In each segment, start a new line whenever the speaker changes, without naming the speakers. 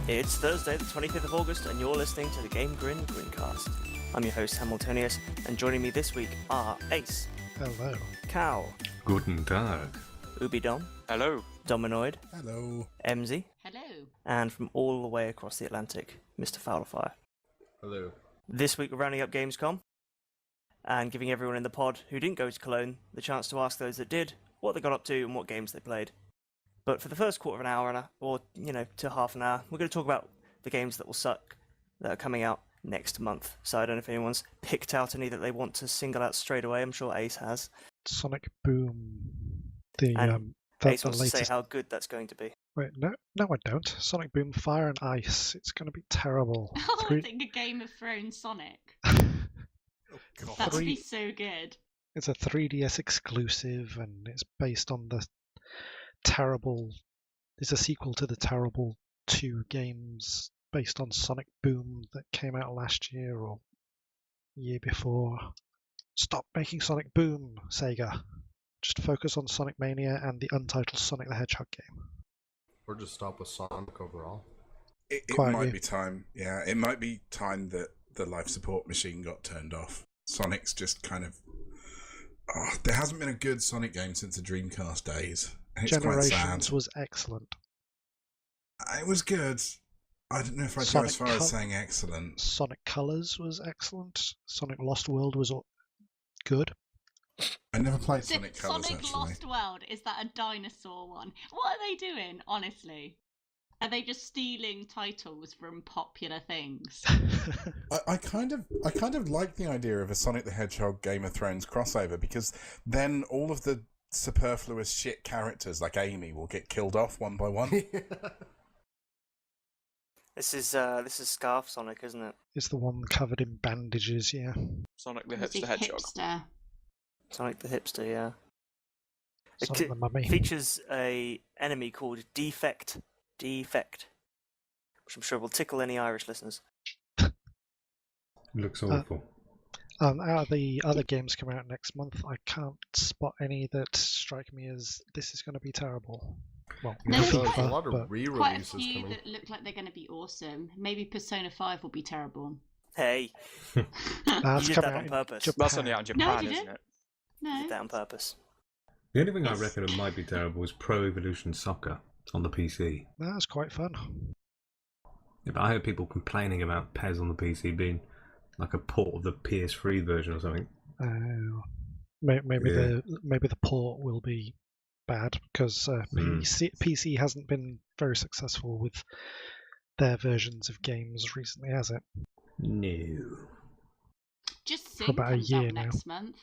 It's Thursday, the 25th of August, and you're listening to the GameGrin GrinCast. I'm your host, Hamiltonius, and joining me this week are Ace.
Hello.
Cal.
Guten Tag.
Ubidom.
Hello.
Dominoid.
Hello.
MZ.
Hello.
And from all the way across the Atlantic, Mr. Fowlerfire.
Hello.
This week we're rounding up Gamescom and giving everyone in the pod who didn't go to Cologne the chance to ask those that did what they got up to and what games they played. But for the first quarter of an hour, to half an hour, we're going to talk about the games that will suck, that are coming out next month. So I don't know if anyone's picked out any that they want to single out straight away. I'm sure Ace has.
Sonic Boom. The
Ace wants
latest...
to say how good that's going to be.
Wait, no, I don't. Sonic Boom Fire and Ice. It's going to be terrible.
Oh, I think a Game of Thrones Sonic. That would be so good.
It's a 3DS exclusive, and it's based on the terrible. It's a sequel to the terrible 2 games based on Sonic Boom that came out last year or year before. Stop making Sonic Boom, Sega. Just focus on Sonic Mania and the untitled Sonic the Hedgehog game.
Or just stop with Sonic overall.
It might be time. Yeah, it might be time that the life support machine got turned off. Sonic's just kind of... there hasn't been a good Sonic game since the Dreamcast days. It's
Generations
quite sad.
was excellent.
It was good. I don't know if I'd go as far as saying excellent.
Sonic Colors was excellent. Sonic Lost World was good.
I never played Sonic Colors,
Sonic
actually.
Lost World, is that a dinosaur one? What are they doing, honestly? Are they just stealing titles from popular things?
I kind of like the idea of a Sonic the Hedgehog Game of Thrones crossover, because then all of the superfluous shit characters like Amy will get killed off one by one.
This is Scarf Sonic, isn't it?
It's the one covered in bandages, yeah.
Sonic the Hedgehog.
Hipster.
Sonic the Hipster, yeah.
Sonic the Mummy.
It features a enemy called Defect, which I'm sure will tickle any Irish listeners.
Looks awful.
Out of the other games coming out next month, I can't spot any that strike me as this is going to be terrible. Well,
There's
a lot of
but
Quite a
re-releases
few
coming.
that look like they're going to be awesome. Maybe Persona 5 will be terrible.
Hey,
that's
you did
coming
that
out
on
in
purpose.
Japan.
That's only out in
No, I
Japan,
didn't.
isn't it?
You
No.
did that on purpose.
The only thing I reckon it might be terrible is Pro Evolution Soccer on the PC.
That's quite fun.
Yeah, but I heard people complaining about PES on the PC being like a port of the PS3 version or something.
Maybe
Yeah.
the port will be bad because PC hasn't been very successful with their versions of games recently, has it?
No.
Just
For
Sing
about a
comes
year
out
now.
next month.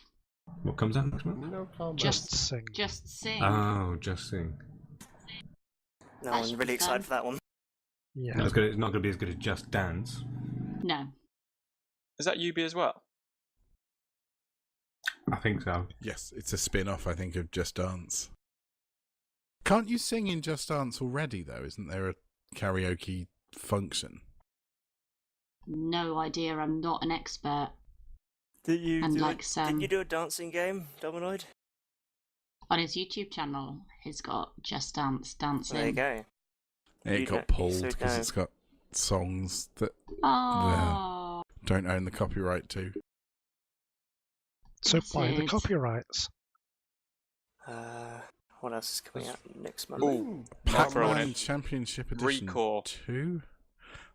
What comes out next month?
No comment.
Just
Sing.
Sing.
Oh, Just Sing.
No,
That
I'm
should
really
be
excited
fun.
for that one.
Yeah.
It's not going to be as good as Just Dance.
No.
Is that UB as well?
I think so.
Yes, it's a spin-off, I think, of Just Dance. Can't you sing in Just Dance already, though? Isn't there a karaoke function?
No idea. I'm not an expert.
Didn't you
And
do a dancing game, Dominoid?
On his YouTube channel, he's got Just Dance dancing.
There you go.
It
You
got
don't- you
pulled
so
because
don't.
it's got songs that
Oh.
don't own the copyright to.
So buy the
Gutted.
copyrights.
What else is coming out next month?
Ooh,
Pac-Man Championship Edition
Recore.
2?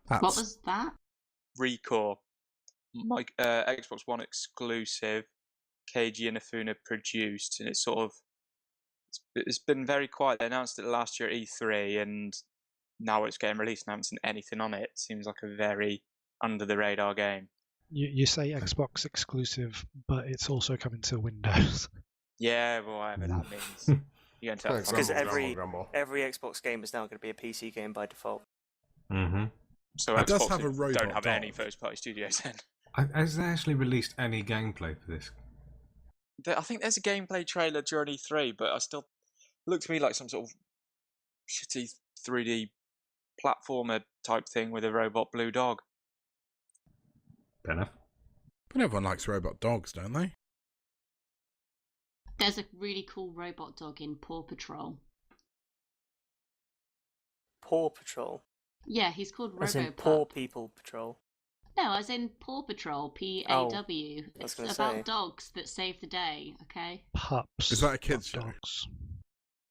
What was that?
Recore. Xbox One exclusive. Keiji Inafune produced, and it's been very quiet. They announced it last year at E3, and now it's getting released and I haven't seen anything on it. Seems like a very under the radar game.
You say Xbox exclusive, but it's also coming to Windows.
Yeah, well, whatever that means. You're going to have
Because
fun.
every Xbox game is now going to be a PC game by default.
Mm-hmm.
So
It does
Xbox
have a robot
don't have
dog.
any first-party studios then.
Has they actually released any gameplay for this?
I think there's a gameplay trailer during E3, but I still looked to me like some sort of shitty 3D platformer type thing with a robot blue dog.
Fair enough.
But everyone likes robot dogs, don't they?
There's a really cool robot dog in Paw Patrol.
Paw Patrol.
Yeah, he's called
As in
RoboPup.
Poor People Patrol.
No, as in Paw Patrol, P-A-W.
I was
It's
gonna
about
say.
dogs that save the day, okay?
Pups.
Is that a kids'
not
show?
dogs.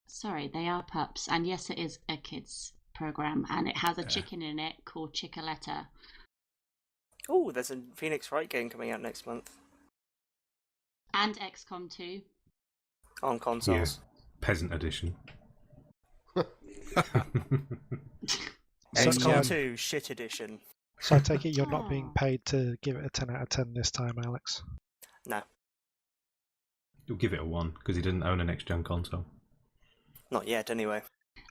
Sorry, they are pups. And yes, it is a kids program, and it has a
Yeah.
chicken in it called Chickaletta.
Oh, there's a Phoenix Wright game coming out next month
And XCOM 2.
on consoles.
Peasant edition.
So,
XCOM
um,
2 Shit Edition.
so I take it you're not being
Oh.
paid to give it a 10 out of 10 this time, Alex.
No,
You'll give it a 1 because he didn't own a next-gen console.
not yet anyway.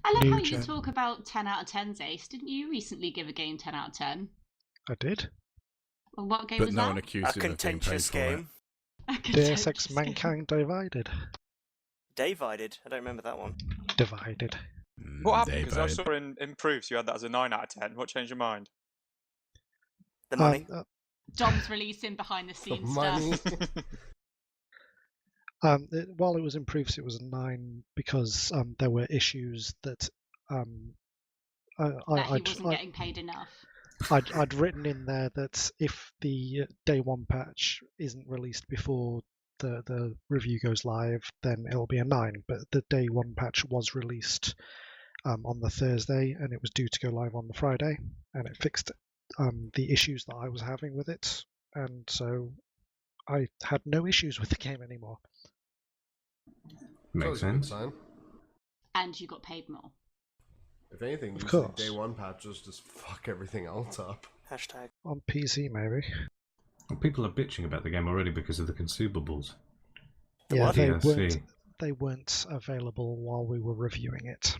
I love
New
how you
gen.
talk about 10 out of 10s, Ace. Didn't you recently give a game 10 out of 10?
I did.
Well, what game
But
was
no
that?
one accused
A
him of being paid
contentious
for it.
game.
A
Deus Ex
contentious game.
Mankind Divided.
Divided. I don't remember that one.
Divided.
What happened? Because I
David.
saw in proofs you had that as a 9 out of 10. What changed your mind?
The money.
Dom's releasing behind the scenes
Money.
stuff.
While it was in proofs, it was a 9 because there were issues that
That he wasn't getting paid enough.
I'd written in there that if the day one patch isn't released before the review goes live, then it'll be a 9. But the day one patch was released on the Thursday, and it was due to go live on the Friday, and it fixed the issues that I was having with it, and so I had no issues with the game anymore.
Makes
Always a good
sense.
sign.
And you got paid more.
If anything,
Of
these
course.
day one patches just fuck everything else up.
Hashtag.
On PC, maybe.
Well, people are bitching about the game already because of the consumables.
Yeah,
what?
they weren't available while we were reviewing it.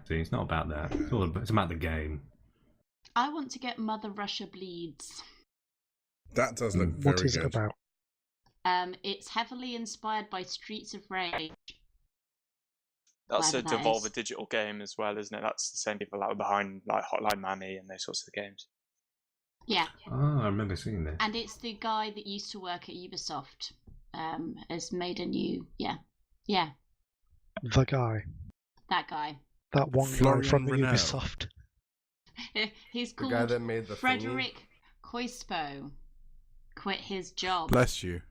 See, it's not about that. It's about the game.
I want to get Mother Russia Bleeds.
That does look
What
very
is it
good.
about?
It's heavily inspired by Streets of Rage.
That's a
Whatever that
Devolver
is.
Digital game as well, isn't it? That's the same people that were behind like Hotline Miami and those sorts of games.
Yeah,
Oh, I remember seeing this.
and it's the guy that used to work at Ubisoft. Has made a new yeah,
The guy.
that guy.
That one
Florian
guy from
Renaud.
Ubisoft.
He's
The guy
called
that made the thingy.
Frederick Koispo. Quit his job.
Bless you.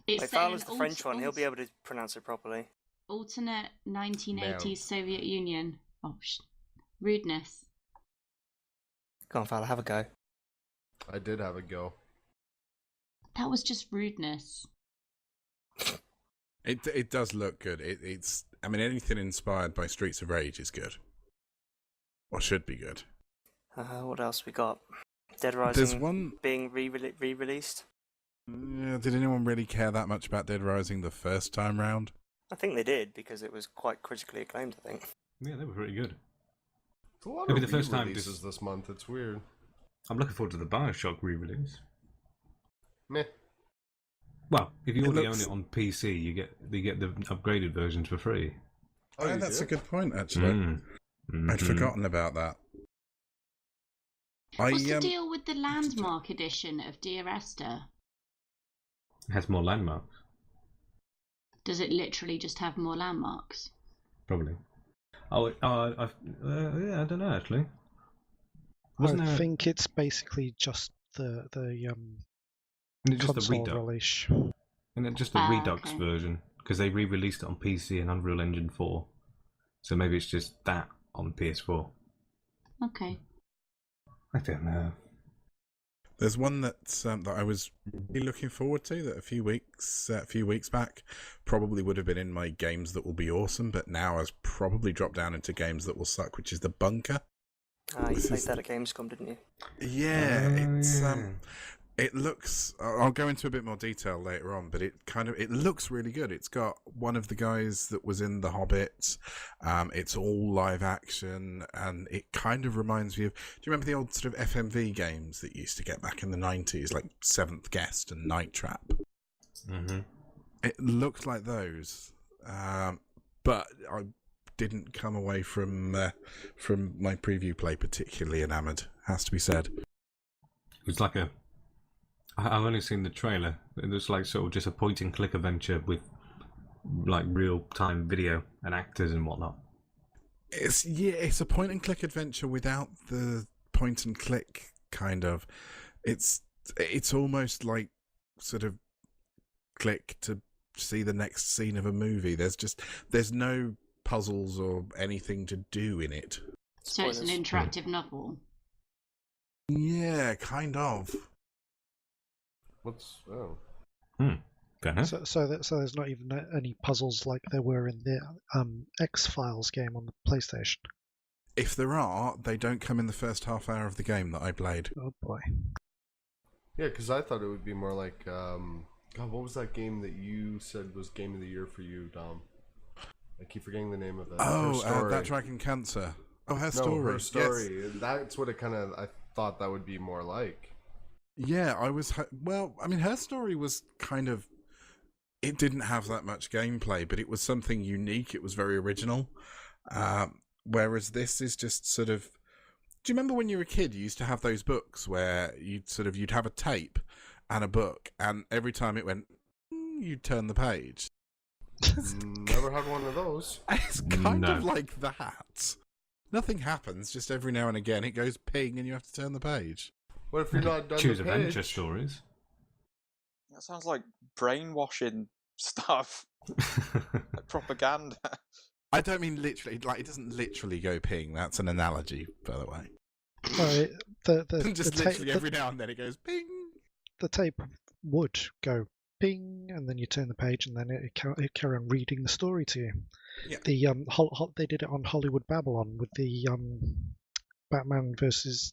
It's
If
set in
Fowler's
an
the French one, he'll be able to pronounce it properly.
alternate 1980s
No.
Soviet Union. Oh, rudeness.
Go on, Fowler, have a go.
I did have a go.
That was just rudeness.
It does look good. It's I mean anything inspired by Streets of Rage is good, or should be good.
What else we got? Dead Rising
There's one.
being re-released.
Did anyone really care that much about Dead Rising the first time round?
I think they did because it was quite critically acclaimed. I think.
Yeah, they were pretty good.
It's a lot
Maybe
of
the first time
re-releases
just-
this month. It's weird.
I'm looking forward to the Bioshock re-release.
Meh.
Well, if you
It
already
looks-
own it on PC, you get the upgraded versions for free.
Oh, you
That's
do?
a good point, actually. I'd
Mhm.
forgotten about that.
What's the deal with the landmark edition of Dear Esther?
It has more landmarks,
Does it literally just have more landmarks?
probably. Yeah, I don't know actually. Wasn't
I
there?
think it's basically just the
Isn't it just the
console
Redux?
release.
Isn't it just the
Ah,
Redux
okay.
version? Because they re-released it on PC and Unreal Engine 4, so maybe it's just that on PS4.
Okay.
I don't know.
There's one that I was really looking forward to that a few weeks back probably would have been in my games that will be awesome, but now has probably dropped down into games that will suck, which is The Bunker.
You
This
played
is-
that at Gamescom, didn't you?
Yeah,
Oh,
it's
yeah.
it looks. I'll go into a bit more detail later on, but it looks really good. It's got one of the guys that was in The Hobbit. It's all live action, and it kind of reminds me of. Do you remember the old sort of FMV games that you used to get back in the 90s, like Seventh Guest and Night Trap?
Mm-hmm.
It looked like those, but I didn't come away from my preview play particularly enamoured. Has to be said.
It's like I've only seen the trailer. It looks like sort of just a point-and-click adventure with like real-time video and actors and whatnot.
It's a point and click adventure without the point and click kind of. It's almost like sort of click to see the next scene of a movie. There's no puzzles or anything to do in it.
So it's an interactive novel.
Yeah, kind of.
Fair enough.
So there's not even any puzzles like there were in the X-Files game on the PlayStation.
If there are, they don't come in the first half hour of the game that I played.
Oh boy.
Yeah, because I thought it would be more like, God, what was that game that you said was Game of the Year for you, Dom? I keep forgetting the name of it.
That Dragon Cancer. Oh, Her
No,
Story.
Her Story.
Yes.
That's what I thought that would be more like.
Yeah, Her Story was kind of... It didn't have that much gameplay, but it was something unique. It was very original. Whereas this is just sort of... Do you remember when you were a kid, you used to have those books where you'd have a tape and a book, and every time it went, you'd turn the page?
Never had one of those.
It's kind of like that. Nothing happens, just every now and again it goes ping and you have to turn the page.
What if you're not done
Choose
the
adventure
page?
stories.
That sounds like brainwashing stuff. Like propaganda.
I don't mean literally, like it doesn't literally go ping, that's an analogy, by the way.
The
Literally every now and then it goes ping.
The tape would go ping, and then you turn the page, and then it carry on reading the story to you.
Yeah.
They did it on Hollywood Babylon with the Batman versus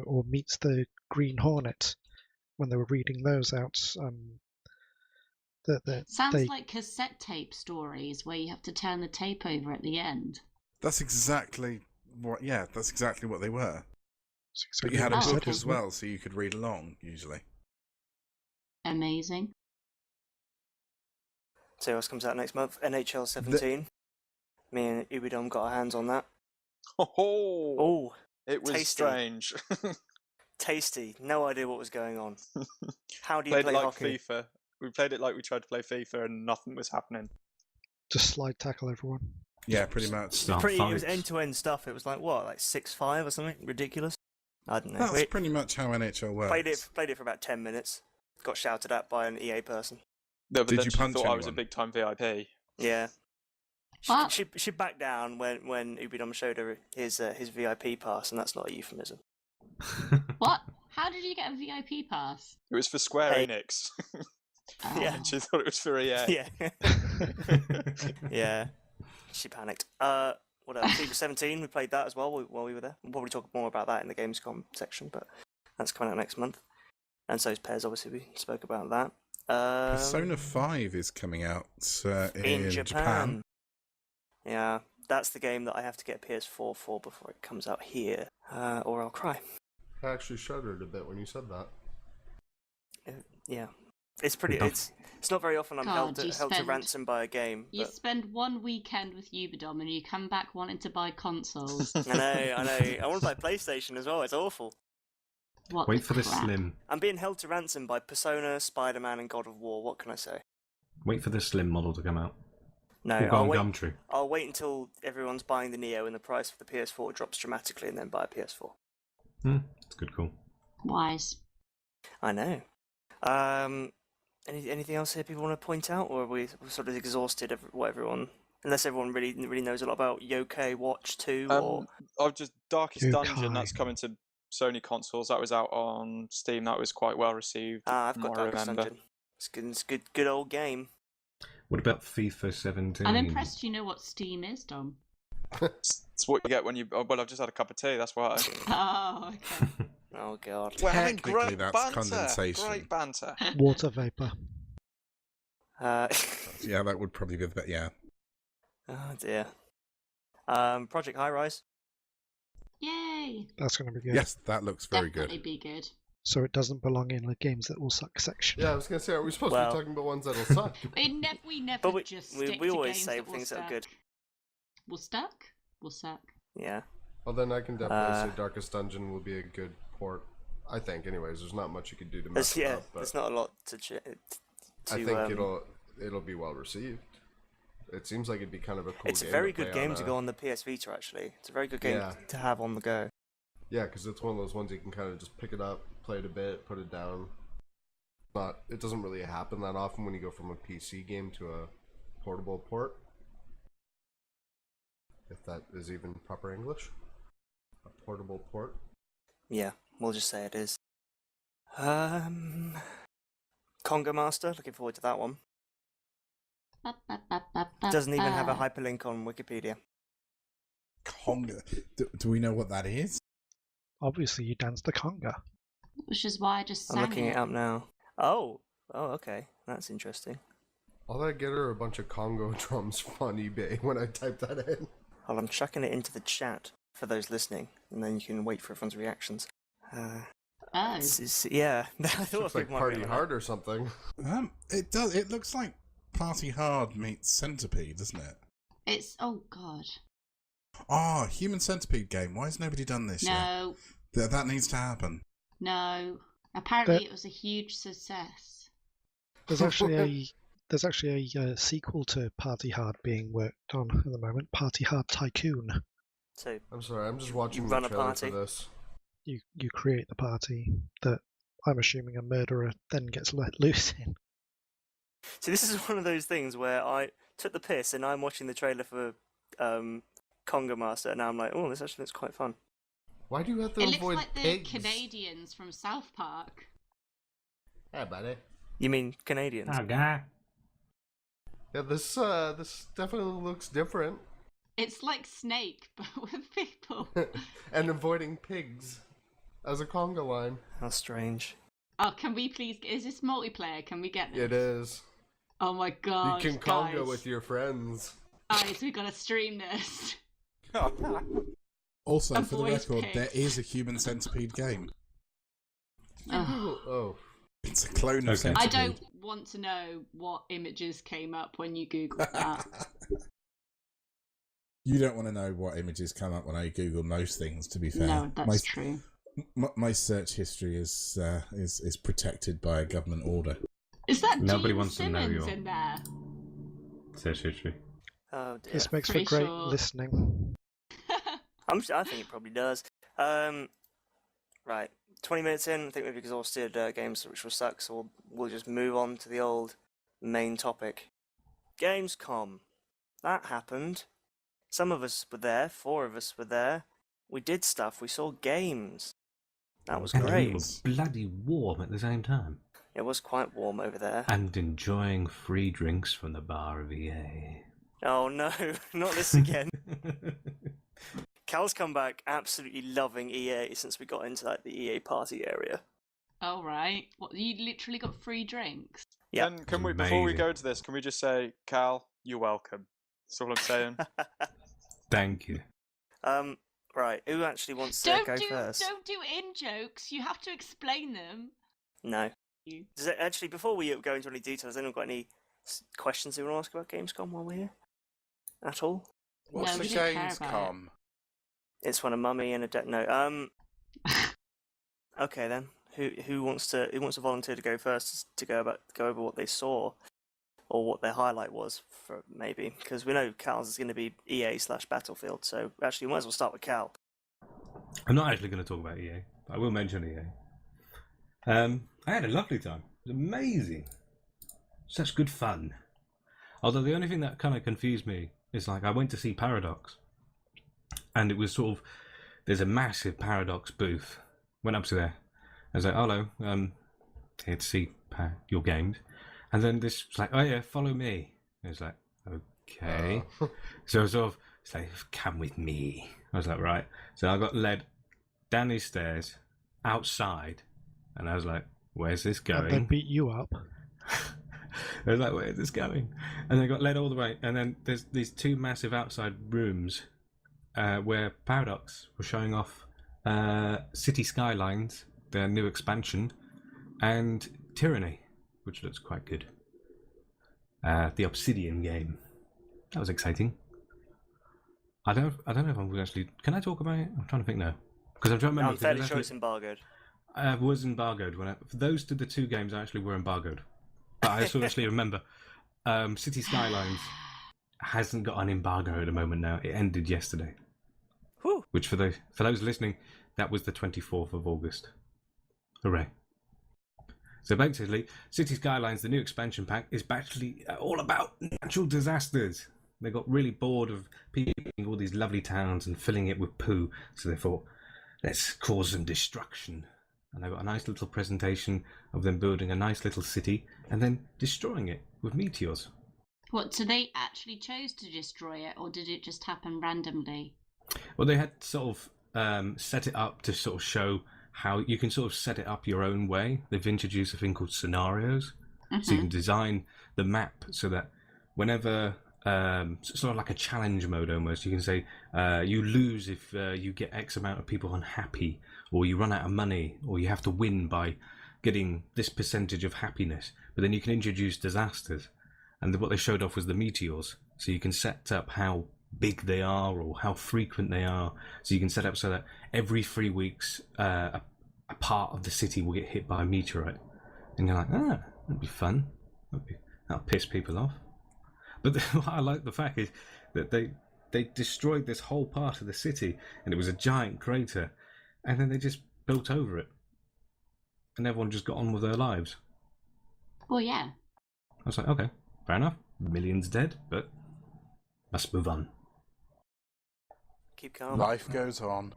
or meets the Green Hornet when they were reading those out.
Sounds like cassette tape stories where you have to turn the tape over at the end.
That's exactly what they were. But you
Exactly
had a
what I
book
said,
as
isn't it?
well, so you could read along, usually.
Amazing.
So what else comes out next month? NHL 17. Me and Ubidom got our hands on that.
Oh,
Oh,
it was
tasty.
strange.
tasty. No idea what was going on. How do you
Played
play
it like
hockey?
FIFA. We played it like we tried to play FIFA and nothing was happening.
Just slide tackle everyone.
Yeah, pretty much.
Start
It was
fights.
end-to-end stuff. It was like, what, like 6-5 or something? Ridiculous. I don't know.
That's
We
pretty much how NHL works.
played it for about 10 minutes. Got shouted at by an EA person.
No, but
Did
then
you
she
punch
thought I was a
anyone?
big time VIP.
Yeah.
What?
She backed down when Ubidom showed her his VIP pass, and that's not a euphemism.
What? How did you get a VIP pass?
It was for Square
Hey.
Enix.
Yeah.
And she thought it was for EA.
Yeah. Yeah. She panicked. What else? FIFA 17, we played that as well while we were there. We'll probably talk more about that in the Gamescom section, but that's coming out next month. And so's PES, obviously, we spoke about that.
Persona 5 is coming out in Japan.
Yeah, that's the game that I have to get PS4 for before it comes out here, or I'll cry.
I actually shuddered a bit when you said that.
Yeah. It's pretty. It's not very often I'm
God,
held
you
to
spend-
ransom by a game.
You
But
spend one weekend with Ubidom and you come back wanting to buy consoles.
I know. I want to buy PlayStation as well. It's awful.
What
Wait for the
crap?
Slim.
I'm being held to ransom by Persona, Spider-Man, and God of War. What can I say?
Wait for the Slim model to come out.
No,
Or go
I'll
on
wait.
Gumtree.
I'll wait until everyone's buying the Neo and the price for the PS4 drops dramatically, and then buy a PS4.
It's a good call.
Wise.
I know. Anything else here people want to point out, or are we sort of exhausted what everyone? Unless everyone really knows a lot about Yokai Watch 2, or
I've just Darkest Dungeon.
Yokai.
That's coming to Sony consoles. That was out on Steam. That was quite well received.
I've
from
got
what I
Darkest
remember.
Dungeon. It's good old game.
What about FIFA 17?
I'm impressed you know what Steam is, Dom.
It's what you get when you. Oh, well, I've just had a cup of tea. That's why.
Oh, okay.
Oh god.
We're having
Technically,
great
that's
banter.
condensation.
Great banter.
Water vapor.
Yeah, that would probably be the best. Yeah.
Oh dear. Project High Rise.
Yay!
That's going to be good.
Yes, that looks very
Definitely
good.
be good.
So it doesn't belong in the games that will suck section.
Yeah, I was gonna say, are we supposed to
Well-
be talking about ones that'll suck?
We never
But we-
just
we-
stick
we
to
always
games
say
that will
things that are
suck.
good.
Will stuck? Will suck.
Yeah.
Well, then I can definitely say
Uh,
Darkest Dungeon will be a good port. I think, anyways. There's not much you could do to mess
There's
it up, but
there's not a lot to
I think it'll be well received. It seems like it'd be kind of a cool
It's a
game
very
to play
good game
on
to
a-
go on the PS Vita, actually. It's a very good game
Yeah.
to have on the go.
Yeah, because it's one of those ones you can kind of just pick it up, play it a bit, put it down. But it doesn't really happen that often when you go from a PC game to a portable port. If that is even proper English. A portable port.
Yeah, we'll just say it is. Conga Master, looking forward to that one. Doesn't even have a hyperlink on Wikipedia.
Conga. Do we know what that is?
Obviously, you dance the conga.
Which is why I just sang
I'm looking it up now. Oh, okay, that's interesting.
All I get are a bunch of Congo drums on eBay when I type that in.
Well, I'm chucking it into the chat for those listening, and then you can wait for everyone's reactions.
Oh.
Yeah, I thought
Looks like
people might
Party
react.
Hard or something.
It does. It looks like Party Hard meets Centipede, doesn't it?
It's oh god.
Oh, Human Centipede game. Why has nobody done this yet?
No,
That needs to happen.
no. Apparently it was a huge success.
There's actually a sequel to Party Hard being worked on at the moment. Party Hard Tycoon.
So,
I'm sorry, I'm just watching
You
the
run a
trailer
party.
for this.
You create the party that I'm assuming a murderer then gets let loose in.
so this is one of those things where I took the piss, and I'm watching the trailer for Conga Master, and now I'm like, oh, this actually looks quite fun.
Why do you have to
It looks
avoid
like the
pigs?
Canadians from South Park.
Hey, buddy.
You mean Canadians?
Oh, guy.
Yeah, this definitely looks different.
It's like Snake, but with people.
And avoiding pigs as a conga line.
How strange.
Oh, can we please? Is this multiplayer? Can we get this?
It is.
Oh my god!
You can conga
guys.
with your friends.
Guys, we gotta stream this.
Also, for the
Avoid
record, there
pigs.
is a Human Centipede game.
Ugh.
Oh.
It's a clone of
Okay.
Centipede.
I don't want to know what images came up when you googled that.
You don't want to know what images come up when I Google most things. To be fair,
No, that's true.
My search history is protected by a government order.
Is that
Nobody
Gene
wants to know
Simmons
your-
in there?
Search history.
Oh dear.
This makes for
Pretty
great
sure.
listening.
I think it probably does. Right, 20 minutes in, I think we've exhausted games which will suck, so we'll just move on to the old main topic. Gamescom. That happened. Some of us were there, 4 of us were there. We did stuff, we saw games. That was
And we
great.
were bloody warm at the same time.
It was quite warm over there.
And enjoying free drinks from the bar of EA.
Oh no, not this again. Cal's come back absolutely loving EA since we got into the EA party area.
Oh right. What? You literally got free drinks.
Yeah.
Can we, before we
Amazing.
go into this, can we just say, Cal, you're welcome. That's all I'm saying.
Thank you.
Right, who actually wants to go first?
Don't do in jokes. You have to explain them.
No. Does it, actually, before we go into any details, has anyone got any questions they want to ask about Gamescom while we're here? At all?
What's
No,
the
we don't care about
Gamescom?
It's when a mummy and a no. Okay then. Who wants to volunteer to go first to go over what they saw, or what their highlight was for maybe, because we know Cal's is going to be EA/Battlefield. So actually, we might as well start with Cal.
I'm not actually going to talk about EA, but I will mention EA. I had a lovely time. It was amazing. Such good fun. Although the only thing that kind of confused me is I went to see Paradox, and it was sort of, there's a massive Paradox booth. Went up to there. I was like, hello, here to see your games. And then this was like, oh yeah, follow me. I was like, okay. So sort of, it's like, come with me. I was like, right. So I got led down these stairs, outside, and I was like, where's this
And they
going?
beat you up.
I was like, where's this going? And I got led all the way, and then there's these 2 massive outside rooms where Paradox was showing off City Skylines, their new expansion, and Tyranny, which looks quite good. The Obsidian game. That was exciting. I don't know if I'm actually. Can I talk about it? I'm trying to think now, because I'm trying to remember.
I'm fairly sure it's embargoed.
I was embargoed those the 2 games actually were embargoed, but I still actually remember City Skylines hasn't got an embargo at the moment now. It ended yesterday.
Whew.
Which, for those listening, that was the 24th of August. Hooray. So basically, City Skylines, the new expansion pack, is actually all about natural disasters. They got really bored of people building all these lovely towns and filling it with poo, so they thought, let's cause some destruction. And I got a nice little presentation of them building a nice little city and then destroying it with meteors.
What, so they actually chose to destroy it, or did it just happen randomly?
Well, they had sort of set it up to sort of show how you can sort of set it up your own way. They've introduced a thing called scenarios. So you can design the map so that whenever, sort of like a challenge mode almost, you can say you lose if you get X amount of people unhappy, or you run out of money, or you have to win by getting this percentage of happiness. But then you can introduce disasters. And what they showed off was the meteors. So you can set up how big they are or how frequent they are. So you can set up so that every 3 weeks a part of the city will get hit by a meteorite. And you're like, that'd be fun. That'll piss people off. But what I like the fact is that they destroyed this whole part of the city, and it was a giant crater, and then they just built over it. And everyone just got on with their lives.
Well, yeah.
I was like, okay, fair enough. Millions dead, but must move on.
Keep calm.
Life goes on.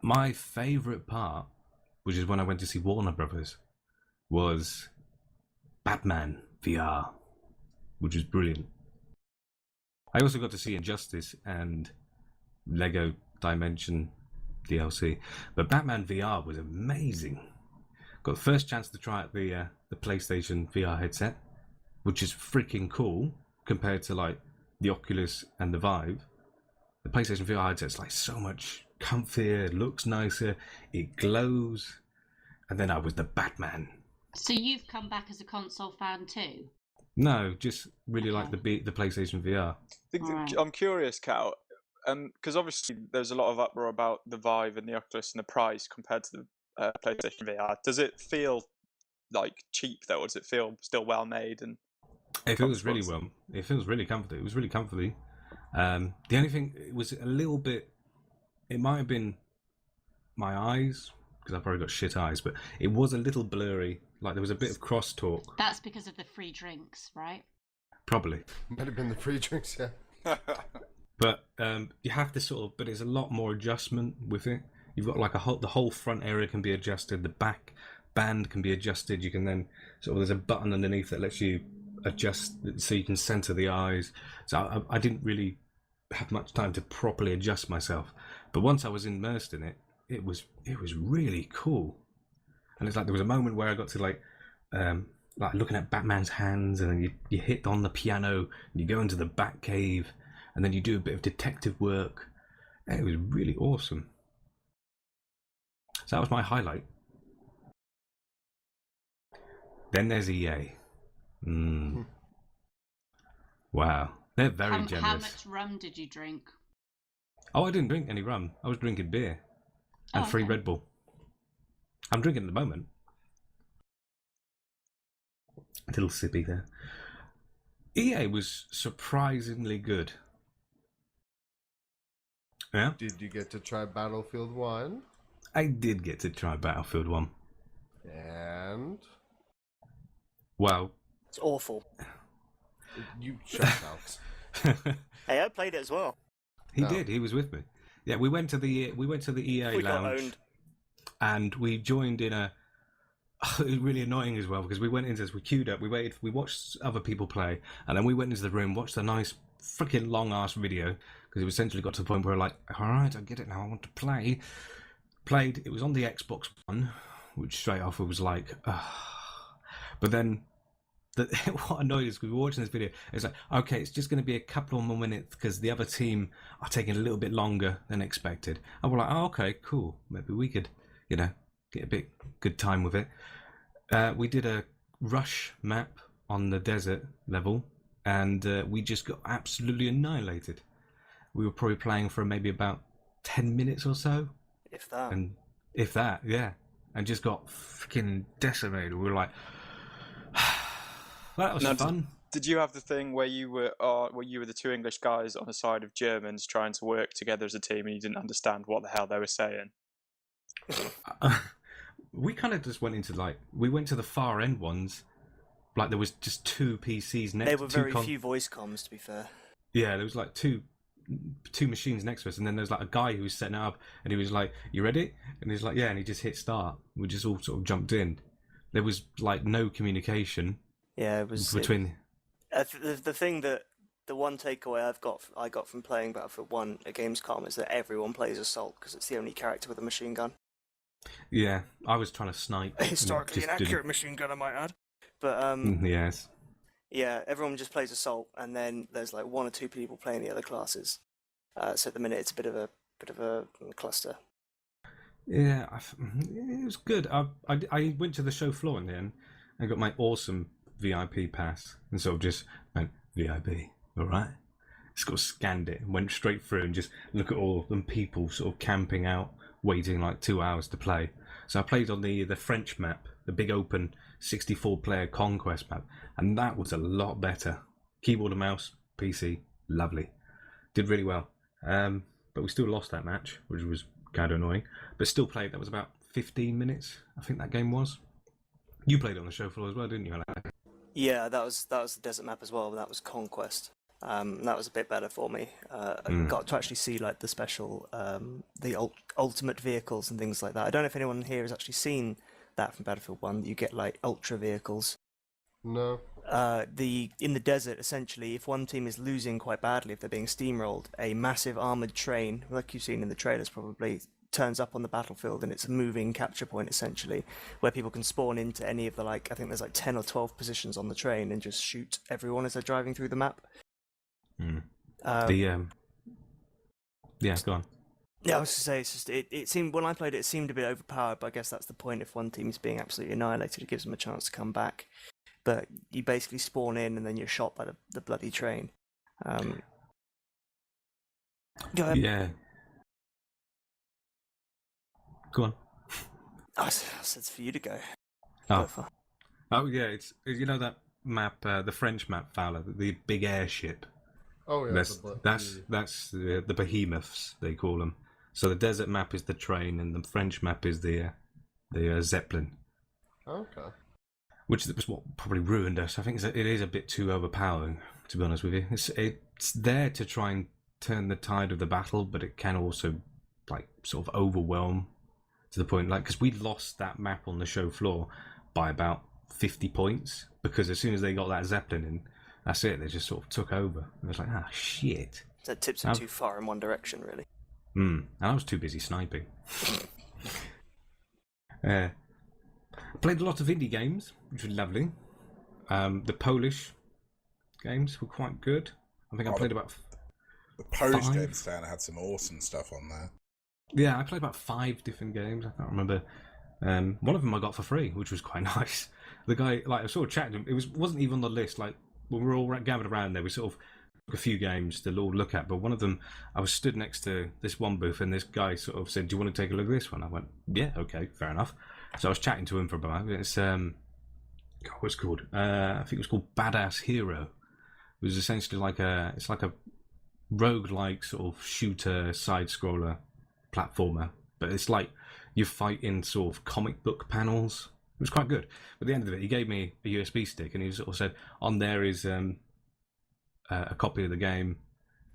My favourite part, which is when I went to see Warner Brothers, was Batman VR, which was brilliant. I also got to see Injustice and Lego Dimension DLC, but Batman VR was amazing. Got the first chance to try out the PlayStation VR headset, which is freaking cool compared to like the Oculus and the Vive. The PlayStation VR headset's like so much comfier, it looks nicer, it glows, and then I was the Batman.
So you've come back as a console fan too?
No, just really like the PlayStation VR.
Right.
I'm curious, Cal, because obviously there's a lot of uproar about the Vive and the Oculus and the price compared to the PlayStation VR. Does it feel like cheap though, or does it feel still well made? And
it feels really well. It feels really comfortable. It was really comfortable. The only thing, it was a little bit. It might have been my eyes, because I've probably got shit eyes, but it was a little blurry. Like there was a bit of crosstalk.
That's because of the free drinks, right?
Probably.
Might have been the free drinks, yeah.
But you have to sort of. But there's a lot more adjustment with it. You've got like the whole front area can be adjusted. The back band can be adjusted. You can then sort of, there's a button underneath that lets you adjust so you can center the eyes. So I didn't really have much time to properly adjust myself. But once I was immersed in it, it was really cool. And it's like there was a moment where I got to like looking at Batman's hands, and then you hit on the piano, and you go into the Batcave, and then you do a bit of detective work. And it was really awesome. So that was my highlight. Then there's EA. Wow, they're very generous.
How much rum did you drink?
Oh, I didn't drink any rum. I was drinking beer and free Red Bull. I'm drinking at the moment. A little sippy there. EA was surprisingly good. Yeah?
Did you get to try Battlefield 1?
I did get to try Battlefield 1.
And?
Well...
It's awful.
You shut out.
Hey, I played it as well.
He did. He was with me. Yeah, we went to the EA
We
lounge,
got owned.
and we joined in a. It was really annoying as well, because we went into this, we queued up, we waited, we watched other people play, and then we went into the room, watched a nice freaking long ass video, because it essentially got to the point where we're like, all right, I get it now, I want to play. Played. It was on the Xbox One, which straight off it was like, but then. What annoyed us, because we were watching this video, it's like, okay, it's just going to be a couple of more minutes because the other team are taking a little bit longer than expected. And we're like, oh, okay, cool. Maybe we could, get a bit good time with it. We did a rush map on the desert level, and we just got absolutely annihilated. We were probably playing for maybe about 10 minutes or so.
If that.
And if that, yeah. And just got freaking decimated. We were like... Well, that was fun.
Did you have the thing where you were the two English guys on the side of Germans trying to work together as a team, and you didn't understand what the hell they were saying?
We kind of just went into we went to the far end ones. Like there was just two PCs next.
There were very few voice comms, to be fair.
Yeah, there was like two machines next to us, and then there was like a guy who was setting it up, and he was like, "You ready?" And he was like, "Yeah," and he just hit start. We just all sort of jumped in. There was like no communication.
Yeah, it was
between.
The thing that the one takeaway I got from playing Battlefield 1 at Gamescom is that everyone plays Assault because it's the only character with a machine gun.
Yeah, I was trying to snipe.
Historically inaccurate machine gun, I might add. But
yes.
Yeah, everyone just plays Assault, and then there's like one or two people playing the other classes. So at the minute, it's a bit of a cluster.
Yeah, it was good. I went to the show floor in the end and got my awesome VIP pass, and sort of just went VIP. All right, just got scanned it and went straight through and just look at all of them people sort of camping out, waiting like 2 hours to play. So I played on the French map, the big open 64-player Conquest map, and that was a lot better. Keyboard and mouse, PC, lovely. Did really well. But we still lost that match, which was kind of annoying. But still played. That was about 15 minutes, I think that game was. You played it on the show floor as well, didn't you, Alex?
Yeah, that was the desert map as well. But that was Conquest. That was a bit better for me. I got to actually see like the special, the ultimate vehicles and things like that. I don't know if anyone here has actually seen that from Battlefield 1. You get like ultra vehicles.
No.
In the desert, essentially, if one team is losing quite badly, if they're being steamrolled, a massive armored train, like you've seen in the trailers probably, turns up on the battlefield, and it's a moving capture point essentially, where people can spawn into any of the I think there's like 10 or 12 positions on the train and just shoot everyone as they're driving through the map.
Yeah, go on.
Yeah, I was to say, it's just it seemed when I played it seemed a bit overpowered, but I guess that's the point. If one team is being absolutely annihilated, it gives them a chance to come back. But you basically spawn in and then you're shot by the bloody train. Go ahead.
Yeah. Go on.
I said it's for you to go.
Oh yeah, it's you know that map, the French map, Fowler, the big airship.
Oh yeah,
that's the behemoths they call them. So the desert map is the train, and the French map is the Zeppelin.
Okay.
Which was what probably ruined us. I think it is a bit too overpowering, to be honest with you. It's there to try and turn the tide of the battle, but it can also sort of overwhelm to the point because we lost that map on the show floor by about 50 points because as soon as they got that Zeppelin in, that's it. They just sort of took over. It was like, shit.
So it tips them too far in one direction, really.
And I was too busy sniping. Played a lot of indie games, which was lovely. The Polish games were quite good. I think I played about
the Polish
5.
game stand had some awesome stuff on there.
Yeah, I played about 5 different games. I can't remember. One of them I got for free, which was quite nice. The guy, I sort of chatted to him. It wasn't even on the list. When we were all gathered around there, we sort of took a few games to all look at. But one of them, I was stood next to this one booth, and this guy sort of said, "Do you want to take a look at this one?" I went, "Yeah, okay, fair enough." So I was chatting to him for about. It's what's it called? I think it was called Badass Hero. It was essentially it's like a roguelike sort of shooter side scroller platformer, but it's like you fight in sort of comic book panels. It was quite good. But at the end of it, he gave me a USB stick, and he sort of said, "On there is a copy of the game,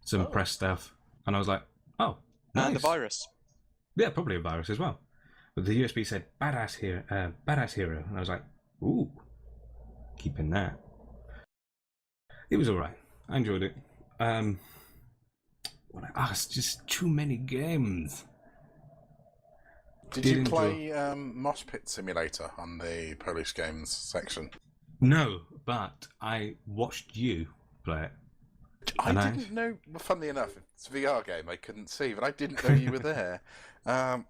some press stuff," and I was like, "Oh, nice."
And the virus.
Yeah, probably a virus as well. But the USB said Badass Hero, and I was like, "Ooh, keeping that." It was all right. I enjoyed it. It's just too many games.
Did you play Mosh Pit Simulator on the Polish games section?
No, but I watched you play it.
I didn't know. Well, funnily enough, it's a VR game. I couldn't see, but I didn't know you were there. But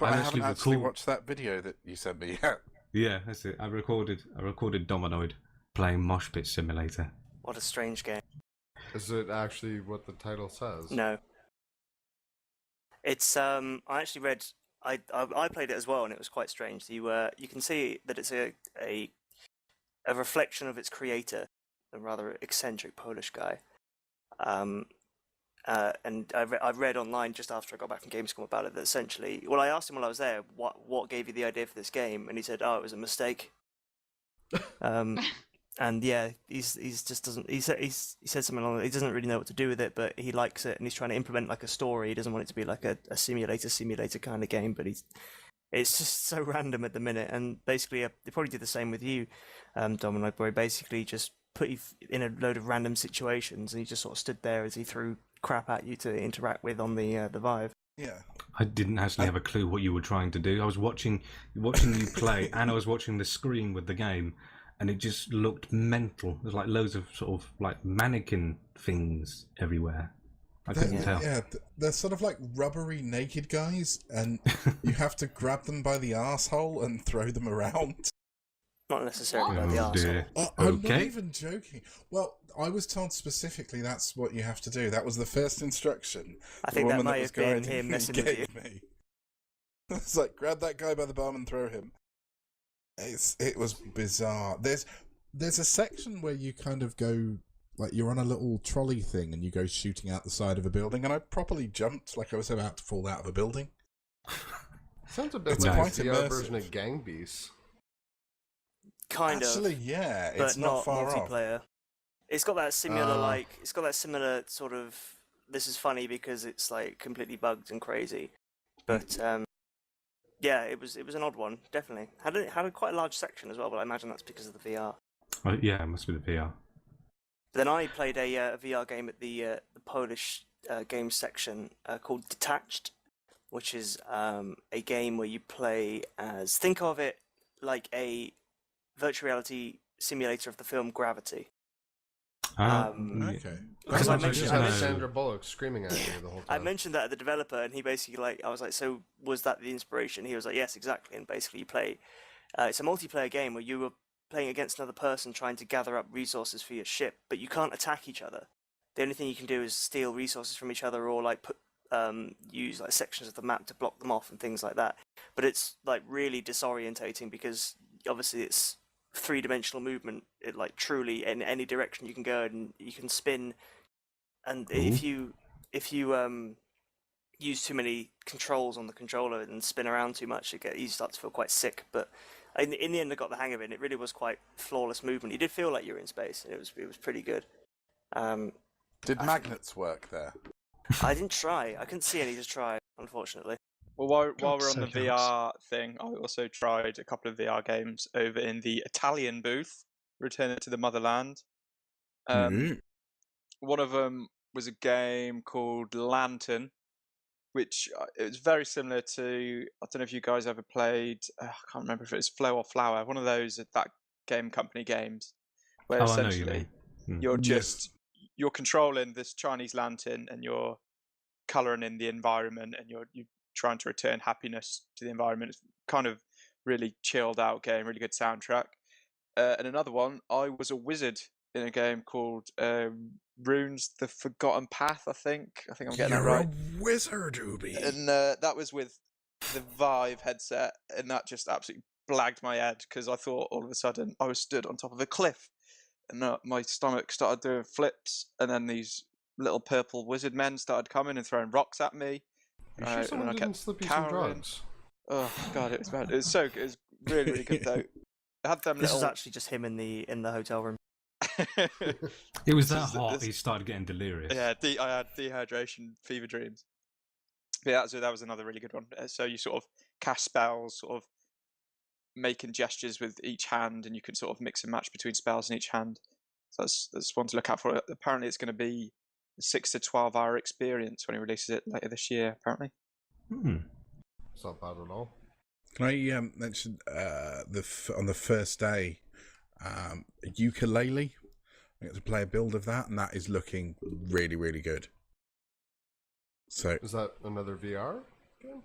I haven't actually watched that video that you sent me yet.
Yeah, that's it. I recorded Dominoid playing Mosh Pit Simulator.
What a strange game.
Is it actually what the title says?
No. It's I actually read. I played it as well, and it was quite strange. You can see that it's a reflection of its creator, a rather eccentric Polish guy. And I read online just after I got back from Gamescom about it that essentially, well, I asked him while I was there, what gave you the idea for this game, and he said, "Oh, it was a mistake." And yeah, he's just doesn't. He said something along. He doesn't really know what to do with it, but he likes it, and he's trying to implement like a story. He doesn't want it to be like a simulator kind of game, but it's just so random at the minute. And basically, they probably did the same with you, Dominic, where he basically just put you in a load of random situations, and he just sort of stood there as he threw crap at you to interact with on the Vive.
Yeah.
I didn't actually have a clue what you were trying to do. I was watching you play, and I was watching the screen with the game, and it just looked mental. There's like loads of sort of like mannequin things everywhere. I couldn't tell.
Yeah, they're sort of like rubbery naked guys, and you have to grab them by the arsehole and throw them around.
Not necessarily by the
Oh, dear.
arsehole.
I'm not
Okay.
even joking. Well, I was told specifically that's what you have to do. That was the first instruction.
I
the
think that
woman
might
was
have been
guiding
him
me
messing with you.
gave me. It's like, grab that guy by the bum and throw him. It was bizarre. There's a section where you kind of go, like you're on a little trolley thing and you go shooting out the side of a building, and I properly jumped like I was about to fall out of a building.
Sounds a bit
It's
like
quite
the VR
immersive.
version of Gang Beasts.
Kind
Actually,
of,
yeah,
but
it's not far off.
multiplayer. It's got that similar it's got that similar sort of. This is funny because it's like completely bugged and crazy, but yeah, it was an odd one, definitely. Had a quite a large section as well, but I imagine that's because of the VR.
Oh, yeah, it must be the VR.
Then I played a VR game at the Polish games section called Detached, which is a game where you play as, think of it like a virtual reality simulator of the film Gravity.
Okay.
Because I
You
mentioned-
just
I
have
mentioned-
Sandra Bullock screaming at you the whole time.
I mentioned that at the developer, and he basically I was like, so was that the inspiration? He was like, yes, exactly. And basically, you play. It's a multiplayer game where you were playing against another person trying to gather up resources for your ship, but you can't attack each other. The only thing you can do is steal resources from each other, or like use like sections of the map to block them off and things like that. But it's like really disorientating because obviously it's three-dimensional movement. It like truly in any direction you can go, and you can spin. And if you use too many controls on the controller and spin around too much, you start to feel quite sick. But in the end, I got the hang of it. And it really was quite flawless movement. You did feel like you were in space, and it was pretty good.
Did magnets work there?
I didn't try. I couldn't see any to try, unfortunately.
Well, while we're
God's
on the
sake,
VR thing, I also tried a couple of VR games over in the Italian booth, Return to the Motherland. One of them was a game called Lantern, which it was very similar to, I don't know if you guys ever played, I can't remember if it was Flow or Flower, one of those that game company games, where
Oh, I know what you
essentially
mean.
you're controlling this Chinese lantern and you're colouring in the environment and you're trying to return happiness to the environment. It's kind of really chilled out game, really good soundtrack. And another one, I was a wizard in a game called Runes: The Forgotten Path. I think I'm getting that right.
You're a wizard, Ubi.
And that was with the Vive headset, and that just absolutely blagged my head because I thought all of a sudden I was stood on top of a cliff, and my stomach started doing flips, and then these little purple wizard men started coming and throwing rocks at me.
You sure someone
I
didn't
kept
slip you some
cowering.
drugs?
Oh god, it was bad. It was so good. It was really, really good though. I had them
This was
little.
actually just him in the hotel room.
It was
This
that
is-
hot,
this-
he started getting delirious.
Yeah, I had dehydration fever dreams. But yeah, so that was another really good one. So you sort of cast spells, sort of making gestures with each hand, and you can sort of mix and match between spells in each hand. So that's one to look out for. Apparently, it's going to be a 6 to 12 hour experience when he releases it later this year. Apparently.
It's not bad at all.
Can I mention on the first day, ukulele? I got to play a build of that, and that is looking really, really good. So
Is that another VR game?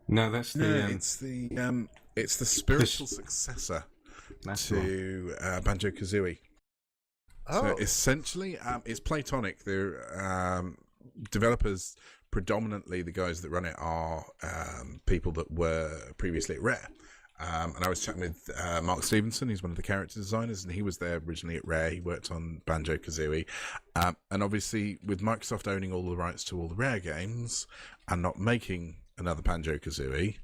No, that's the.
it's the spiritual successor
That's the one.
to Banjo-Kazooie.
Oh,
So essentially, it's Platonic. The developers, predominantly the guys that run it, are people that were previously at Rare, And I was chatting with Mark Stevenson, who's one of the character designers, and he was there originally at Rare. He worked on Banjo-Kazooie. And obviously, with Microsoft owning all the rights to all the Rare games and not making another Banjo-Kazooie,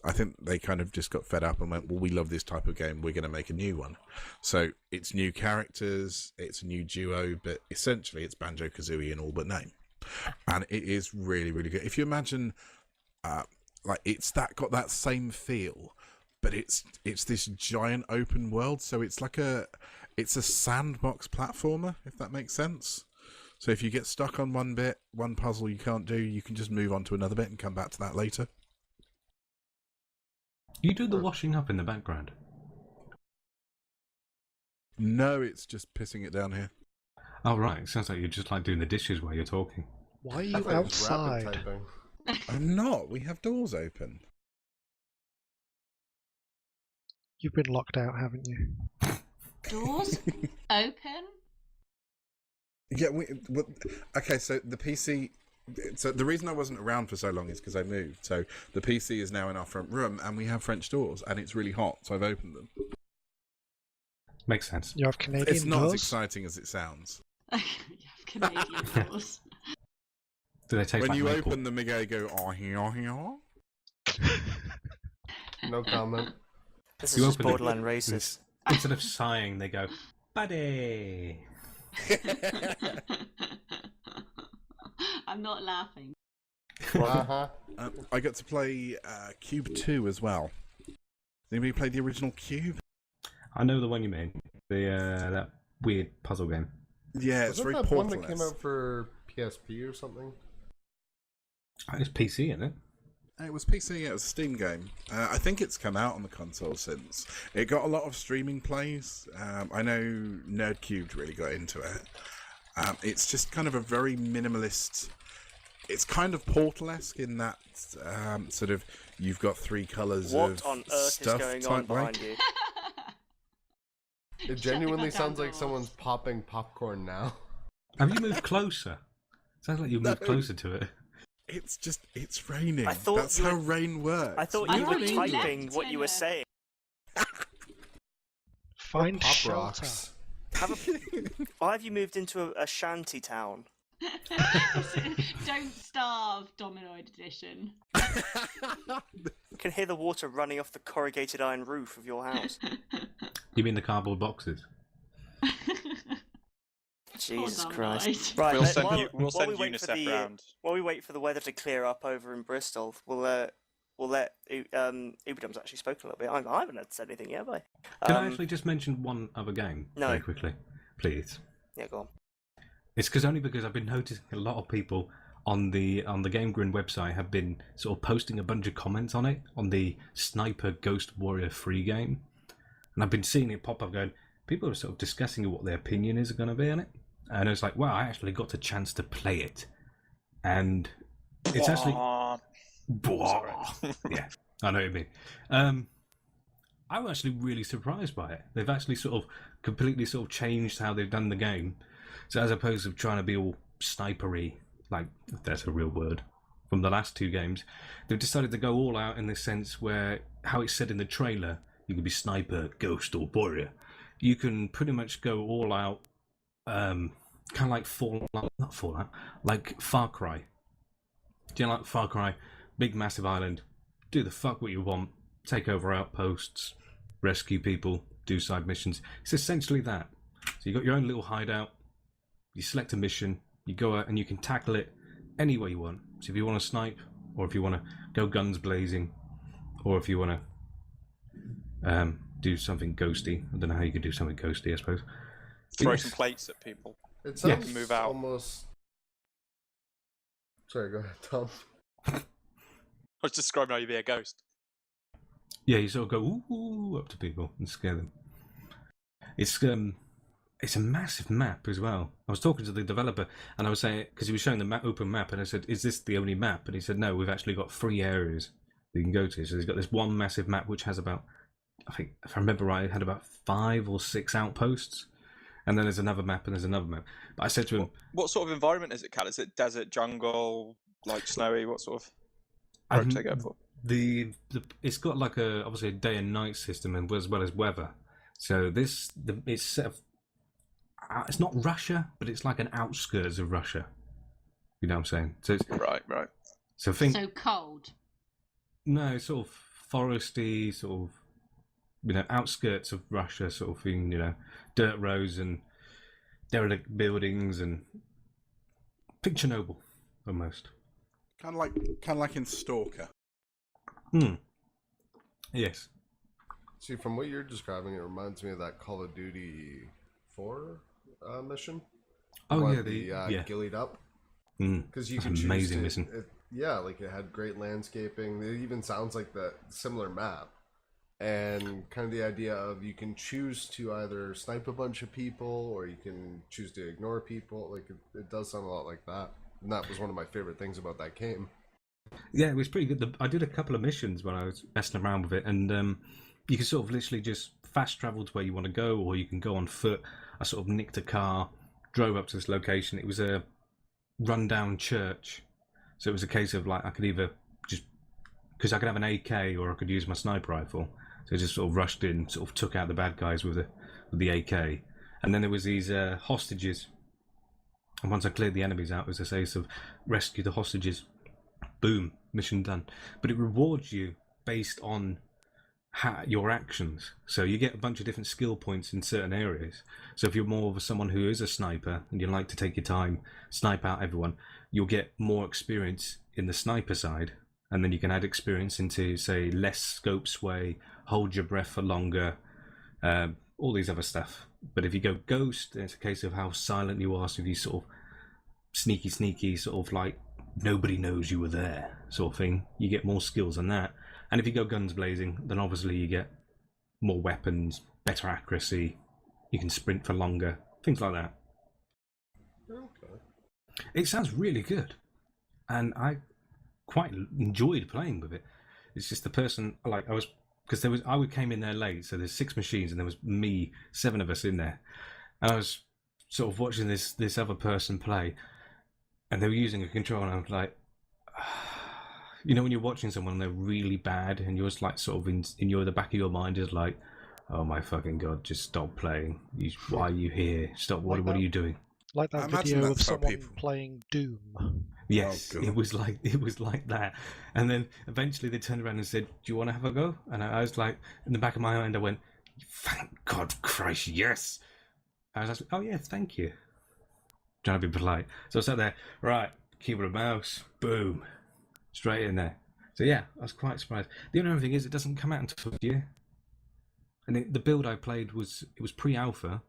I think they kind of just got fed up and went, well, we love this type of game, we're going to make a new one. So it's new characters, it's a new duo, but essentially it's Banjo-Kazooie in all but name. And it is really, really good. If you imagine, like, it's got that same feel, but it's this giant open world, so it's like it's a sandbox platformer, if that makes sense. So if you get stuck on one puzzle you can't do, you can just move on to another bit and come back to that later.
You do the washing up in the background.
No, it's just pissing it down here.
Oh, right. It sounds like you're just like doing the dishes while you're talking.
Why are
I
you
thought it was rapid
outside?
typing.
I'm not. We have doors open.
You've been locked out, haven't you?
Doors open?
Yeah, okay, so the PC... So the reason I wasn't around for so long is because I moved. So the PC is now in our front room, and we have French doors, and it's really hot, so I've opened them.
Makes sense.
You have Canadian
It's not
doors?
as exciting as it sounds.
You have Canadian doors.
Do they taste
When
like
you
maple?
open them, they go, oh,
No comment.
This
You
is just
open it-
borderline racist.
Instead of sighing, they go, buddy.
I'm not laughing.
Uh-huh.
I got to play Cube 2 as well. Anybody play the original Cube?
I know the one you mean. That weird puzzle game.
Yeah, it's
Wasn't
very
that one that
Portal-esque.
came out for PSP or something?
It's PC, isn't it?
It was PC, yeah, it was a Steam game. I think it's come out on the console since. It got a lot of streaming plays. I know Nerdcubed really got into it. It's just kind of a very minimalist... It's kind of Portal-esque in that sort of you've got three colours
What
of
on earth is
stuff
going on
type way.
behind you?
It genuinely
Shutting
sounds like
down
someone's
doors.
popping popcorn now.
Have you moved closer? Sounds like you moved
No.
closer to it.
It's raining.
I thought
That's
you
how
were-
rain works.
I thought
I
you were
thought you
typing
left
what you were
in a-
saying.
Find
Pop
shelter.
rocks.
Why have you moved into a shanty town?
Don't starve, Dominoid Edition.
You can hear the water running off the corrugated iron roof of your house.
You mean the cardboard boxes?
Jesus
Hold on,
Christ!
guys.
Right,
We'll
let-
send,
while-
you, we'll
while
send
we wait for
UNICEF
the,
round.
While we wait for the weather to clear up over in Bristol, we'll let Ubadum's actually spoken a little bit. I haven't had said anything yet, have I?
Can I actually just mention one other game
No.
very quickly, please?
Yeah, go on.
It's only because I've been noticing a lot of people on the GameGrin website have been sort of posting a bunch of comments on it, on the Sniper Ghost Warrior free game, and I've been seeing it pop up going, people are sort of discussing what their opinion is going to be on it, and it's like, wow, I actually got a chance to play it, and it's actually...
Sorry.
Yeah, I know what you mean. I was actually really surprised by it. They've actually sort of completely sort of changed how they've done the game. So as opposed to trying to be all snipery, like if that's a real word, from the last two games, they've decided to go all out in the sense where, how it's said in the trailer, you can be sniper, ghost, or warrior. You can pretty much go all out, kind of like Fallout, like Far Cry. Do you know, like Far Cry? Big massive island, do the fuck what you want, take over outposts, rescue people, do side missions. It's essentially that. So you got your own little hideout, you select a mission, you go out and you can tackle it any way you want. So if you want to snipe, or if you want to go guns blazing, or if you want to do something ghosty. I don't know how you could do something ghosty, I suppose.
Throw
Yes.
some plates at people.
It
Yeah.
sounds
Move out.
almost... Sorry, go ahead, Tom.
I was describing how you be a ghost.
Yeah, you sort of go ooh up to people and scare them. It's a massive map as well. I was talking to the developer and I was saying, because he was showing the open map, and I said, "Is this the only map?" And he said, "No, we've actually got 3 areas that you can go to." So he's got this one massive map which has about, I think, if I remember right, it had about 5 or 6 outposts, and then there's another map and there's another map. But I said to him,
What sort of environment is it, Cal? Is it desert, jungle, like snowy? What sort of
I've
approach they go for?
it's got like obviously a day and night system, and as well as weather. So it's set of, it's not Russia, but it's like an outskirts of Russia. You know what I'm saying? So it's
Right.
so think
So cold.
no, sort of foresty, sort of, you know, outskirts of Russia sort of thing. You know, dirt roads and derelict buildings, and think Chernobyl almost.
Kind of like in Stalker.
Yes.
See, from what you're describing, it reminds me of that Call of Duty 4 mission.
Oh
One
yeah,
of the Gillied Up. Because you
That's
can choose
amazing
to,
mission.
yeah, like it had great landscaping. It even sounds like that similar map. And kind of the idea of you can choose to either snipe a bunch of people or you can choose to ignore people. Like it does sound a lot like that. And that was one of my favorite things about that game.
Yeah, it was pretty good. I did a couple of missions when I was messing around with it, and you can sort of literally just fast travel to where you want to go, or you can go on foot. I sort of nicked a car, drove up to this location. It was a rundown church, so it was a case of like I could either just, because I could have an AK or I could use my sniper rifle. So I just sort of rushed in, sort of took out the bad guys with the AK, and then there was these hostages. And once I cleared the enemies out, it was a case of rescue the hostages. Boom, mission done. But it rewards you based on your actions. So you get a bunch of different skill points in certain areas. So if you're more of someone who is a sniper and you like to take your time, snipe out everyone, you'll get more experience in the sniper side. And then you can add experience into, say, less scope sway, hold your breath for longer, all these other stuff. But if you go ghost, it's a case of how silent you are. So if you sort of sneaky, sort of like nobody knows you were there sort of thing, you get more skills on that. And if you go guns blazing, then obviously you get more weapons, better accuracy, you can sprint for longer, things like that.
Okay.
It sounds really good, and I quite enjoyed playing with it. It's just the person, like, I came in there late, so there's 6 machines and there was me, 7 of us in there, and I was sort of watching this other person play, and they were using a controller, and I was like, you know, when you're watching someone and they're really bad, and you're just like sort of in the back of your mind is like, oh my fucking god, just stop playing. Why are you here? Stop. What are you doing?
Like that video of someone playing Doom.
Yes,
Oh,
it was like that. And then eventually they turned around and said, "Do you want to have a go?" And I was like, in the back of my mind, I went, "Thank God, Christ, yes!" I was like, "Oh yeah, thank you." Trying to be polite. So I sat there, right, keyboard and mouse, boom, straight in there. So yeah, I was quite surprised. The only thing is, it doesn't come out until a year. And the build I played was pre-alpha,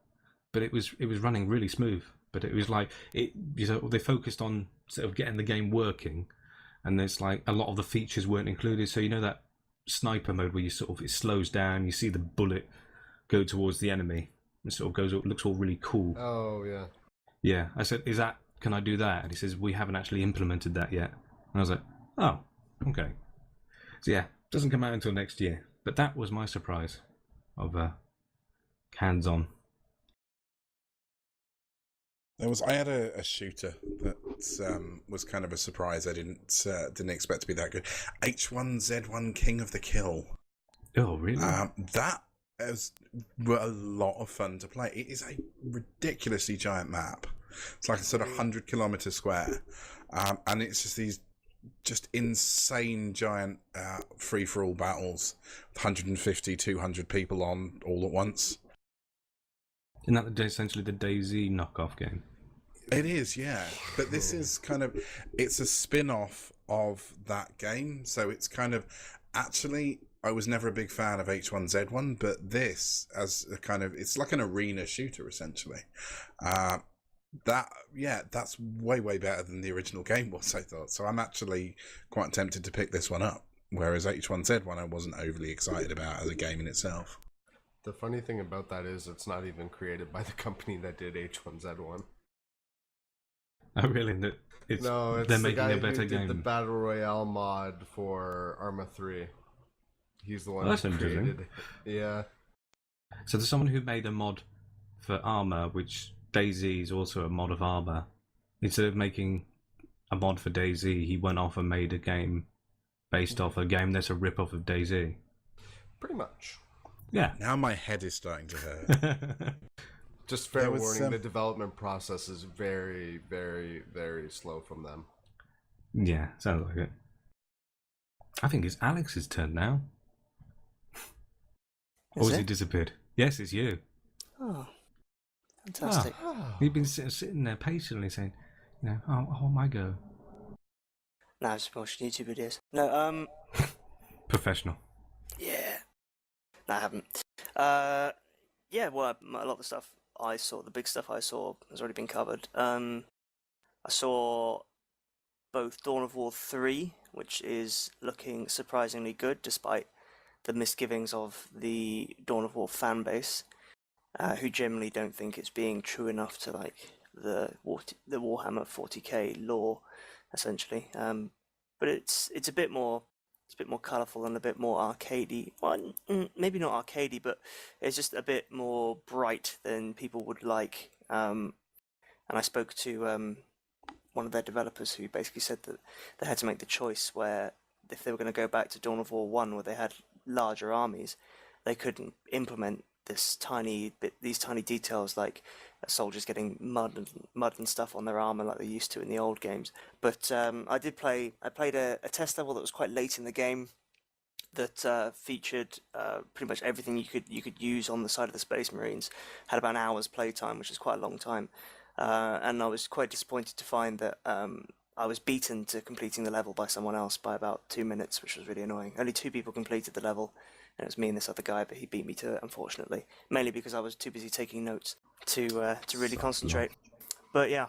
but it was running really smooth. But it was like they focused on sort of getting the game working, and there's like a lot of the features weren't included. So you know that sniper mode where you sort of, it slows down, you see the bullet go towards the enemy, and sort of goes, it looks all really cool.
Oh yeah.
Yeah, I said, can I do that? And he says, we haven't actually implemented that yet. And I was like, oh, okay. So yeah, doesn't come out until next year. But that was my surprise of hands-on.
I had a shooter that was kind of a surprise. I didn't expect to be that good. H1Z1 King of the Kill.
Oh, really?
That was a lot of fun to play. It is a ridiculously giant map. It's like a sort of 100-kilometer square, and it's just these insane giant free-for-all battles, 150, 200 people on all at once.
Isn't that essentially the DayZ knockoff game?
It is, yeah. But this is kind of, it's a spin-off of that game. So it's kind of, actually, I was never a big fan of H1Z1, but this, as a kind of, it's like an arena shooter, essentially. That's way better than the original game was, I thought. So I'm actually quite tempted to pick this one up. Whereas H1Z1 I wasn't overly excited about as a game in itself.
The funny thing about that is it's not even created by the company that did H1Z1.
Oh, really?
It's
they're
the
making
guy
a better
who
game.
did the Battle Royale mod for Arma 3. He's the one
that's
who
interesting.
created it. Yeah.
So there's someone who made a mod for Arma, which DayZ is also a mod of Arma. Instead of making a mod for DayZ, he went off and made a game based off a game that's a rip-off of DayZ.
Pretty much.
Yeah.
Now my head is starting to hurt.
Just fair
There was
warning,
some-
the development process is very, very, very slow from them.
Yeah, sounds like it. I think it's Alex's turn now. Or has he disappeared? Yes, it's you.
Oh, fantastic.
You've been sitting there patiently saying, oh my go.
No, I just watched YouTube videos. No,
Professional.
yeah. No, I haven't. Yeah, well, a lot of the stuff I saw, the big stuff I saw, has already been covered. I saw both Dawn of War 3, which is looking surprisingly good, despite the misgivings of the Dawn of War fan base, who generally don't think it's being true enough to like the Warhammer 40k lore, essentially. But it's a bit more colourful and a bit more arcadey. Well, maybe not arcadey, but it's just a bit more bright than people would like. And I spoke to one of their developers who basically said that they had to make the choice where if they were going to go back to Dawn of War 1, where they had larger armies, they couldn't implement these tiny details like soldiers getting mud and stuff on their armor like they used to in the old games. But I played a test level that was quite late in the game that featured pretty much everything you could use on the side of the Space Marines. Had about an hour's playtime, which is quite a long time, and I was quite disappointed to find that I was beaten to completing the level by someone else by about 2 minutes, which was really annoying. Only 2 people completed the level, and it was me and this other guy, but he beat me to it, unfortunately. Mainly because I was too busy taking notes to really concentrate. But yeah,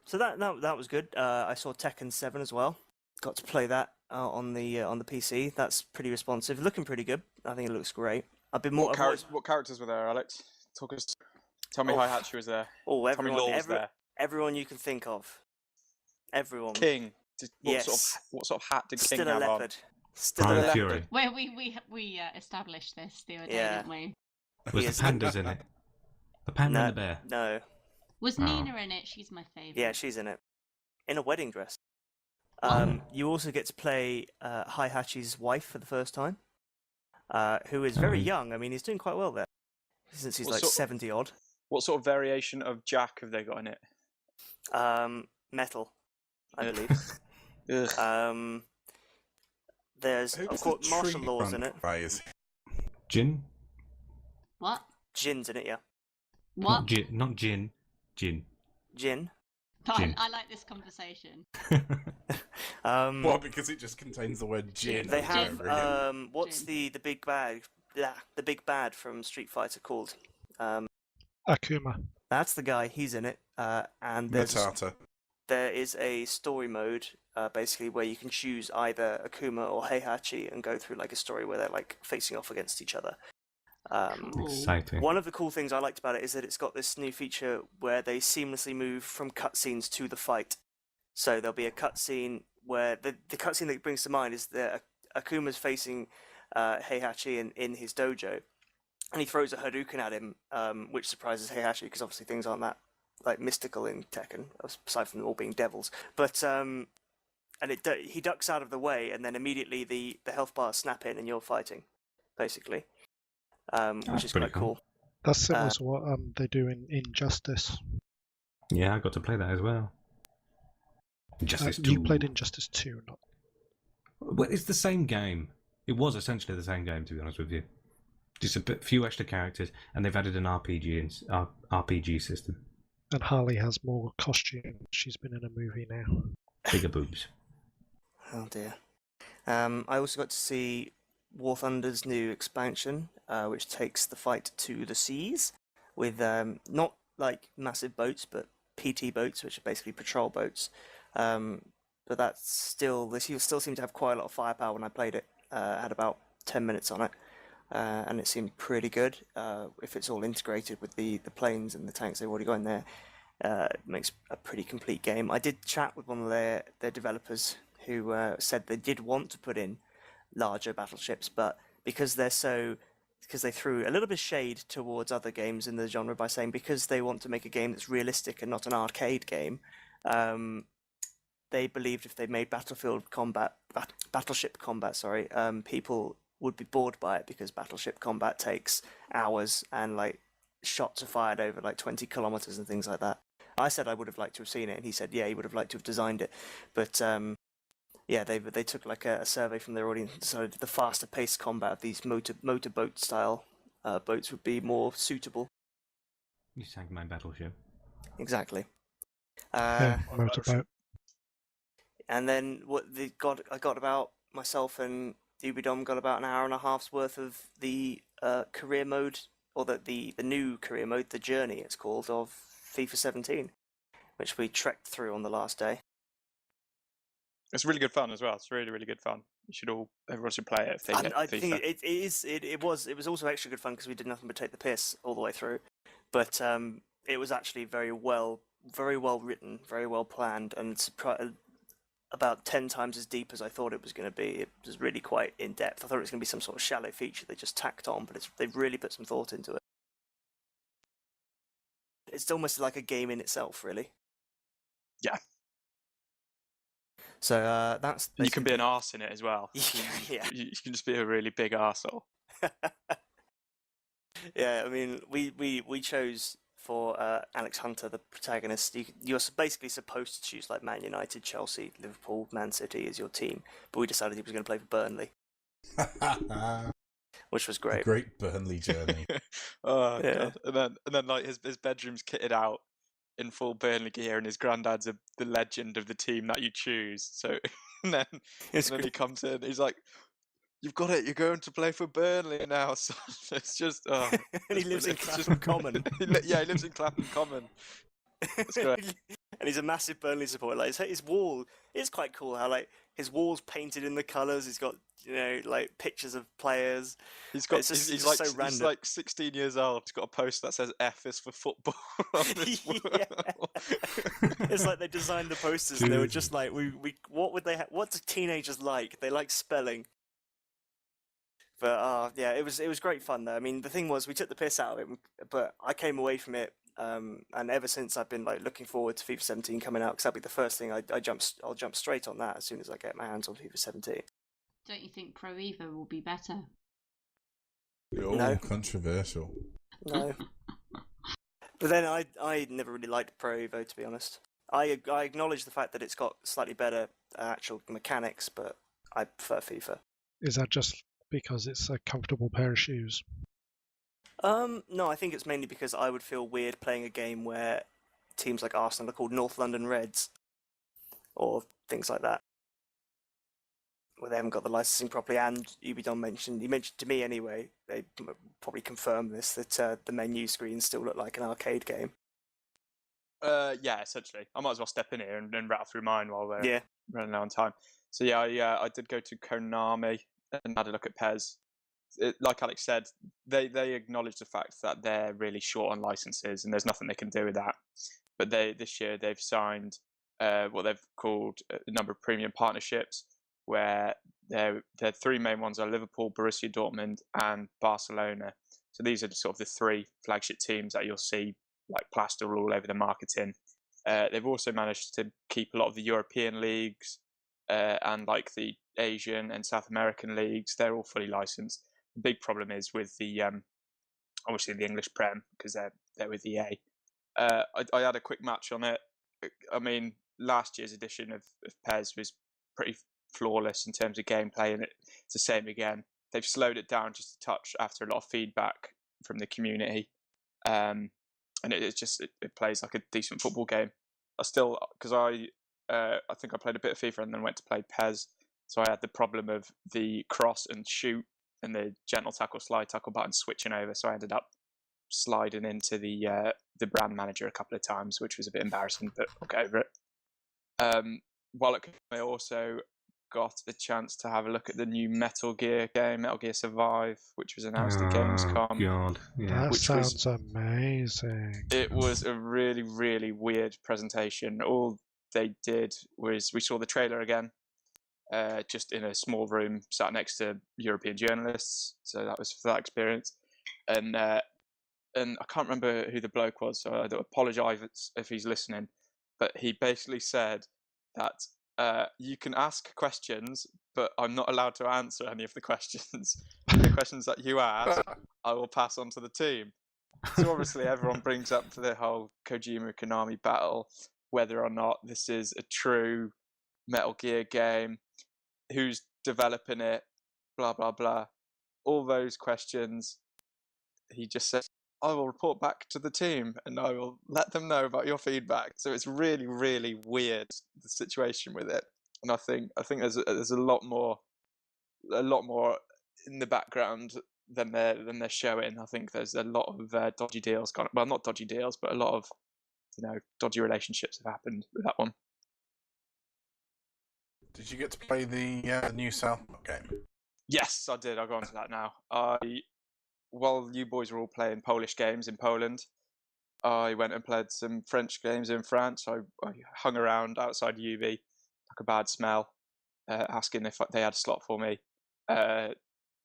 so that was good. I saw Tekken 7 as well. Got to play that on the PC. That's pretty responsive, looking pretty good. I think it looks great. I've been more.
What characters were there, Alex? Tell me Hihachi was there.
Oh, everyone,
Tell me Law was there.
Everyone you can think of. Everyone.
King.
Yes.
What sort of hat did King
Still a
have on?
leopard. Still a
Brian
leopard.
Fury.
Well, we established this the other day,
Yeah.
didn't we?
Was
Yes.
the pandas in it? The panda and the bear.
No.
Was
Oh.
Nina in it? She's my favourite.
Yeah, she's in it. In a wedding dress.
Oh.
You also get to play Hihachi's wife for the first time, who is very young. I mean, he's doing quite well there, since he's
What
like
sort-
70 odd.
What sort of variation of Jack have they got in it?
Metal, I
Ugh.
believe.
Ugh.
There's,
Who's
of course,
the
martial
tree
laws in
front
it.
guy is-
Jin?
What?
Jin's in it, yeah.
What?
Not Jin. Jin.
Jin.
Gin.
I like this conversation.
Well, because it just contains the word gin.
They
over
have
and over again.
what's
Jin.
the big bad? Yeah, the big bad from Street Fighter called.
Akuma.
That's the guy. He's in it. And
Matata.
there is a story mode, basically where you can choose either Akuma or Heihachi and go through like a story where they're like facing off against each other.
Cool.
Exciting.
One of the cool things I liked about it is that it's got this new feature where they seamlessly move from cutscenes to the fight. So there'll be a cutscene where the cutscene that brings to mind is that Akuma's facing Heihachi in his dojo, and he throws a Hadouken at him, which surprises Heihachi because obviously things aren't that like mystical in Tekken, aside from them all being devils. But he ducks out of the way, and then immediately the health bars snap in, and you're fighting, basically. Which
That's
is
pretty
quite cool.
That's similar to what they do in Injustice.
Yeah, I got to play that as well. Justice 2.
You played Injustice 2, not.
Well, it's the same game. It was essentially the same game, to be honest with you. Just a few extra characters, and they've added an RPG system.
And Harley has more costume. She's been in a movie now.
Bigger boobs.
Oh dear. I also got to see War Thunder's new expansion, which takes the fight to the seas with not like massive boats, but PT boats, which are basically patrol boats. But that's still, they still seem to have quite a lot of firepower. When I played it, I had about 10 minutes on it, and it seemed pretty good. If it's all integrated with the planes and the tanks they've already got in there, it makes a pretty complete game. I did chat with one of their developers who said they did want to put in larger battleships, but because they threw a little bit of shade towards other games in the genre by saying because they want to make a game that's realistic and not an arcade game, they believed if they made battleship combat, people would be bored by it because battleship combat takes hours and like shots are fired over like 20 kilometers and things like that. I said I would have liked to have seen it, and he said, yeah, he would have liked to have designed it, but yeah, they took like a survey from their audience and decided the faster paced combat of these motorboat style boats would be more suitable.
You sank my battleship.
Exactly.
Motorboat.
And then I got about myself and Ubidom got about an hour and a half's worth of the career mode, or the new career mode, the journey it's called, of FIFA 17, which we trekked through on the last day.
It's really good fun as well. It's really, really good fun. Everyone should play it if they get
I
FIFA.
think it was also extra good fun because we did nothing but take the piss all the way through. But it was actually very well written, very well planned, and about 10 times as deep as I thought it was going to be. It was really quite in depth. I thought it was going to be some sort of shallow feature they just tacked on, but they've really put some thought into it. It's almost like a game in itself, really.
Yeah.
So that's
You can be an arse in it as well.
Yeah.
You can just be a really big arsehole.
Yeah, I mean, we chose for Alex Hunter, the protagonist. You're basically supposed to choose like Man United, Chelsea, Liverpool, Man City as your team, but we decided he was going to play for Burnley, which was great.
Great Burnley journey.
Oh yeah. God! And then like his bedroom's kitted out in full Burnley gear, and his granddad's the legend of the team that you choose. So and then he comes in, he's like, "You've got it. You're going to play for Burnley now." So it's just
and he lives in Clapham Common.
He lives in Clapham Common. That's great.
And he's a massive Burnley supporter. Like his wall, it's quite cool how like his wall's painted in the colours. He's got like pictures of players.
He's like 16 years old. He's got a poster that says "F is for football." On his
It's like they designed the posters and they were just like, what do teenagers like? They like spelling. But yeah, it was great fun though. I mean, the thing was, we took the piss out of it, but I came away from it, and ever since I've been like looking forward to FIFA 17 coming out, because that'll be the first thing I'll jump straight on that as soon as I get my hands on FIFA 17.
Don't you think Pro Evo will be better?
Oh,
No.
Controversial.
No. But then I never really liked Pro Evo, to be honest. I acknowledge the fact that it's got slightly better actual mechanics, but I prefer FIFA.
Is that just because it's a comfortable pair of shoes?
No, I think it's mainly because I would feel weird playing a game where teams like Arsenal are called North London Reds, or things like that, where they haven't got the licensing properly. And Ubidon mentioned to me anyway, they probably confirmed this, that the menu screens still look like an arcade game.
Yeah, essentially. I might as well step in here and rattle through mine while we're
Yeah.
running out on time. So yeah, I did go to Konami and had a look at PES. Like Alex said, they acknowledge the fact that they're really short on licenses and there's nothing they can do with that. But this year they've signed what they've called a number of premium partnerships, where their three main ones are Liverpool, Borussia Dortmund, and Barcelona. So these are sort of the three flagship teams that you'll see like plastered all over the marketing. They've also managed to keep a lot of the European leagues and like the Asian and South American leagues. They're all fully licensed. The big problem is with the obviously the English Prem, because they're with EA. I had a quick match on it. I mean, last year's edition of PES was pretty flawless in terms of gameplay, and it's the same again. They've slowed it down just a touch after a lot of feedback from the community, and it plays like a decent football game. Because I think I played a bit of FIFA and then went to play PES, so I had the problem of the cross and shoot and the gentle tackle, slide tackle button switching over, so I ended up sliding into the brand manager a couple of times, which was a bit embarrassing, but I'll get over it. While I also got a chance to have a look at the new Metal Gear game, Metal Gear Survive, which was announced at Gamescom.
God, yeah.
That sounds amazing.
It was a really, really weird presentation. All they did was, we saw the trailer again, just in a small room sat next to European journalists, so that was for that experience. And I can't remember who the bloke was, so I apologise if he's listening, but he basically said that you can ask questions, but I'm not allowed to answer any of the questions. The questions that you ask, I will pass on to the team. So obviously everyone brings up the whole Kojima Konami battle, whether or not this is a true Metal Gear game, who's developing it, blah, blah, blah. All those questions, he just says, I will report back to the team and I will let them know about your feedback. So it's really, really weird, the situation with it. And I think there's a lot more in the background than they're showing. I think there's a lot of dodgy deals gone. Well, not dodgy deals, but a lot of dodgy relationships have happened with that one.
Did you get to play the new South Park game?
Yes, I did. I'll go on to that now. While you boys were all playing Polish games in Poland, I went and played some French games in France. I hung around outside UV, like a bad smell, asking if they had a slot for me.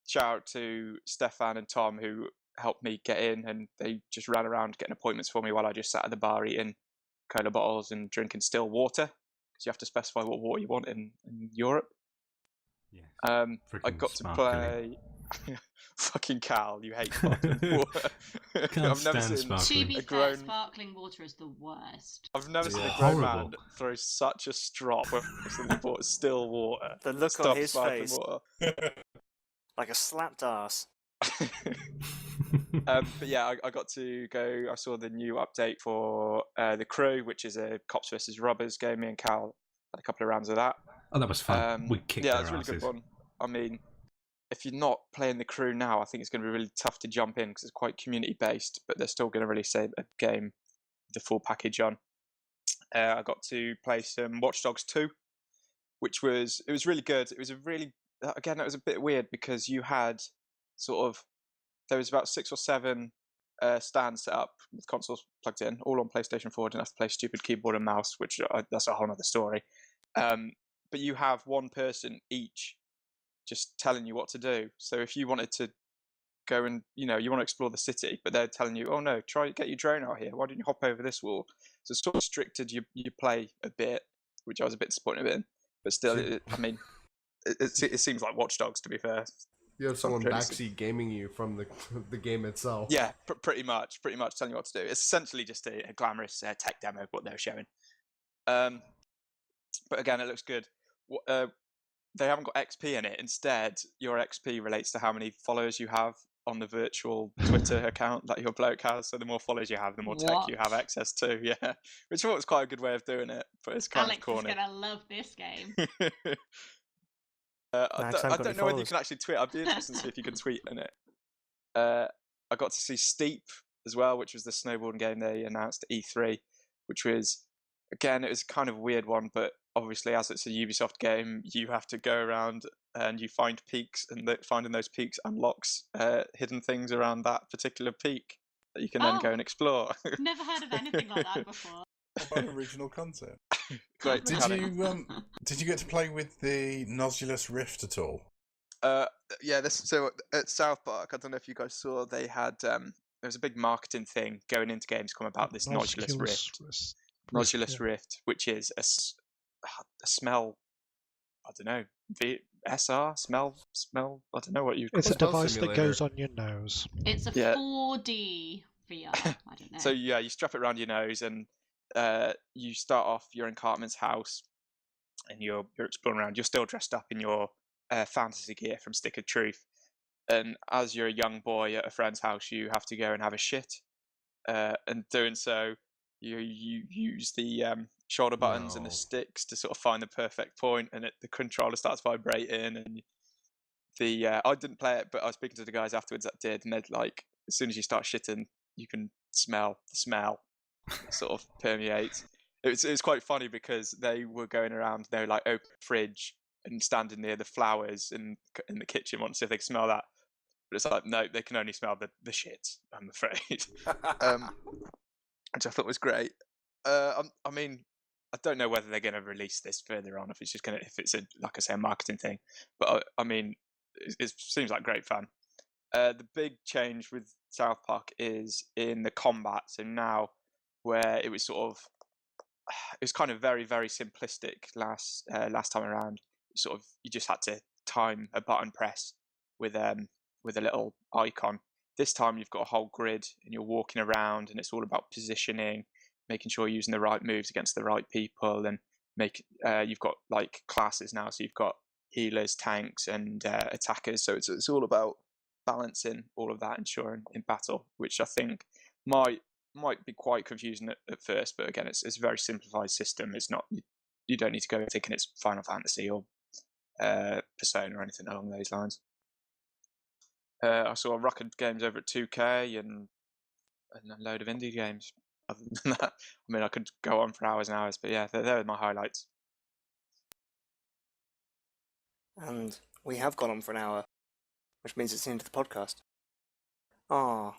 Shout out to Stefan and Tom, who helped me get in, and they just ran around getting appointments for me while I just sat at the bar eating cola bottles and drinking still water, because you have to specify what water you want in Europe.
Yeah.
I got to play... Fucking Cal, you hate sparkling water.
I've never seen
To be fair, sparkling water is the worst.
I've never seen a grown man throw such a strop when somebody bought still water.
The look on his face, like a slapped ass.
But yeah, I got to go. I saw the new update for The Crew, which is a cops versus robbers game. Me and Cal had a couple of rounds of that.
Oh, that was fun. We kicked their asses.
Yeah, it's a really good one. I mean, if you're not playing The Crew now, I think it's going to be really tough to jump in because it's quite community based, but they're still going to release a game, the full package on. I got to play some Watch Dogs 2, which was really good. It was it was a bit weird because you had there was about 6 or 7 stands set up with consoles plugged in, all on PlayStation 4. Didn't have to play stupid keyboard and mouse, which that's a whole other story. But you have one person each just telling you what to do. So if you wanted to go and you want to explore the city, but they're telling you, oh no, get your drone out here. Why don't you hop over this wall? So it sort of restricted you play a bit, which I was a bit disappointed in. But still, it seems like Watch Dogs, to be fair.
You have someone backseat gaming you from the game itself.
Yeah, pretty much telling you what to do. It's essentially just a glamorous tech demo of what they were showing. But again, it looks good. They haven't got XP in it. Instead, your XP relates to how many followers you have on the virtual Twitter account that your bloke has. So the more followers you have, the more tech you have access to. Yeah, which I thought was quite a good way of doing it. But it's kind of corny.
Alex is gonna love this game.
I don't know whether you can actually tweet. I'd be interested to see if you can tweet in it. I got to see Steep as well, which was the snowboarding game they announced at E3, which was, again, it was kind of a weird one, but obviously as it's a Ubisoft game, you have to go around and you find peaks, and finding those peaks unlocks hidden things around that particular peak that you can then go and explore.
Never heard of anything like that before.
What an original concept.
Great.
Did you get to play with the Nodulus Rift at all?
So at South Park, I don't know if you guys saw, they had there was a big marketing thing going into Gamescom about this Nodulus Rift. Nodulus Rift, which is a smell, I don't know, SR smell. I don't know what you.
It's a device that goes on your nose.
It's a 4D VR. I don't know.
So yeah, you strap it around your nose, and you start off. You're in Cartman's house, and you're exploring around. You're still dressed up in your fantasy gear from Stick of Truth, and as you're a young boy at a friend's house, you have to go and have a shit. And doing so, you use the shoulder buttons and the sticks to sort of find the perfect point, and the controller starts vibrating. And I didn't play it, but I was speaking to the guys afterwards that did, and they're like, as soon as you start shitting, you can smell the smell sort of permeates. It was quite funny because they were going around, they were like open fridge and standing near the flowers in the kitchen, wanting to see if they could smell that. But it's like, no, they can only smell the shit, I'm afraid. Which I thought was great. I mean, I don't know whether they're going to release this further on, if it's a marketing thing. But I mean, it seems like great fun. The big change with South Park is in the combat. So now, where it was sort of it was kind of very, very simplistic last time around. Sort of, you just had to time a button press with a little icon. This time you've got a whole grid and you're walking around, and it's all about positioning, making sure you're using the right moves against the right people, and you've got like classes now, so you've got healers, tanks, and attackers. So it's all about balancing all of that, ensuring in battle, which I think might be quite confusing at first, but again, it's a very simplified system. It's not, you don't need to go thinking it's Final Fantasy or Persona or anything along those lines. I saw Rocket games over at 2K and a load of indie games. Other than that, I mean, I could go on for hours and hours, but yeah, they're my highlights.
And we have gone on for an hour, which means it's the end of the podcast. Aww.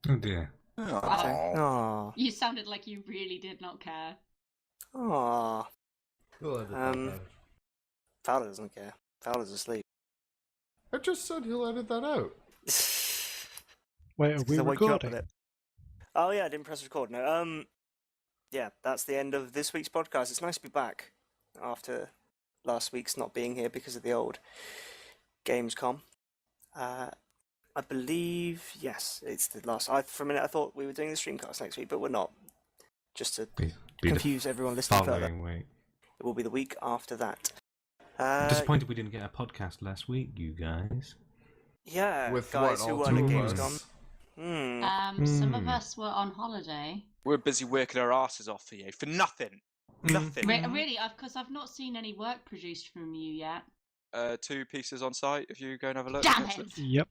Oh dear.
Aww.
You sounded like you really did not care.
Aww.
We'll edit that out.
Fowler doesn't care. Fowler's asleep.
I just said he'll edit that out.
Wait, are we
I woke you up with
recording?
it. Oh yeah, I didn't press record. No. Yeah, that's the end of this week's podcast. It's nice to be back after last week's not being here because of the old gamescom. I believe, yes, it's the last. For a minute I thought we were doing the streamcast next week, but we're not. Just to
Be
confuse everyone listening further.
following week.
It will be the week after that.
I'm disappointed we didn't get a podcast last week, you guys.
Yeah,
With
guys
what,
who
all
weren't at
two of
Gamescom.
us?
Some of us were on holiday.
We're busy working our asses off for you for nothing. Nothing.
Really, because I've not seen any work produced from you yet.
2 pieces on site if you go and have a look.
Damn
actually.
it!
Yep.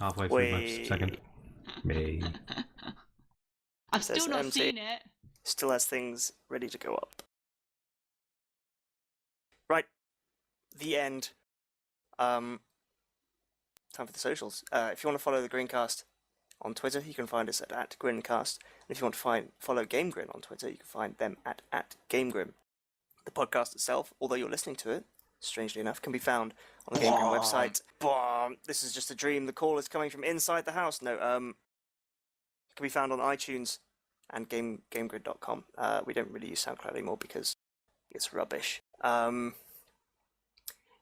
Halfway through my second. Me.
I've
Says
still not
MC.
seen it.
Still has things ready to go up. Right. The end. Time for the socials. If you want to follow the GrinCast on Twitter, you can find us at GrinCast. And if you want to follow GameGrin on Twitter, you can find them at GameGrin. The podcast itself, although you're listening to it, strangely enough, can be found on the GameGrin website. This is just a dream. The call is coming from inside the house. No, it can be found on iTunes and GameGrin.com. We don't really use SoundCloud anymore because it's rubbish.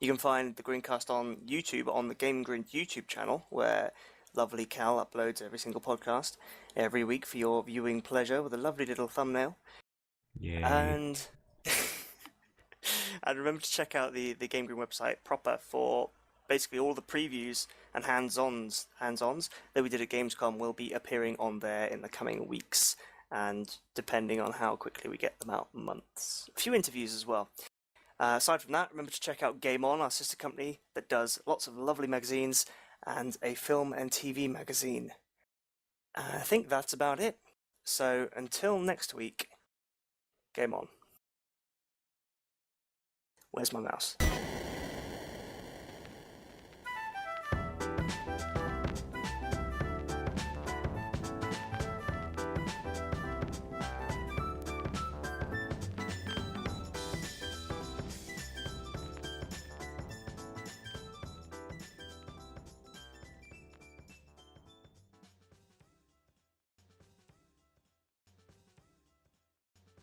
You can find the GrinCast on YouTube, on the GameGrin YouTube channel, where lovely Cal uploads every single podcast every week for your viewing pleasure with a lovely little thumbnail.
Yeah.
And and remember to check out the GameGrin website proper for basically all the previews and hands-ons that we did at Gamescom will be appearing on there in the coming weeks, and depending on how quickly we get them out, months. A few interviews as well. Aside from that, remember to check out Game On, our sister company that does lots of lovely magazines and a film and TV magazine. I think that's about it. So until next week, Game On. Where's my mouse?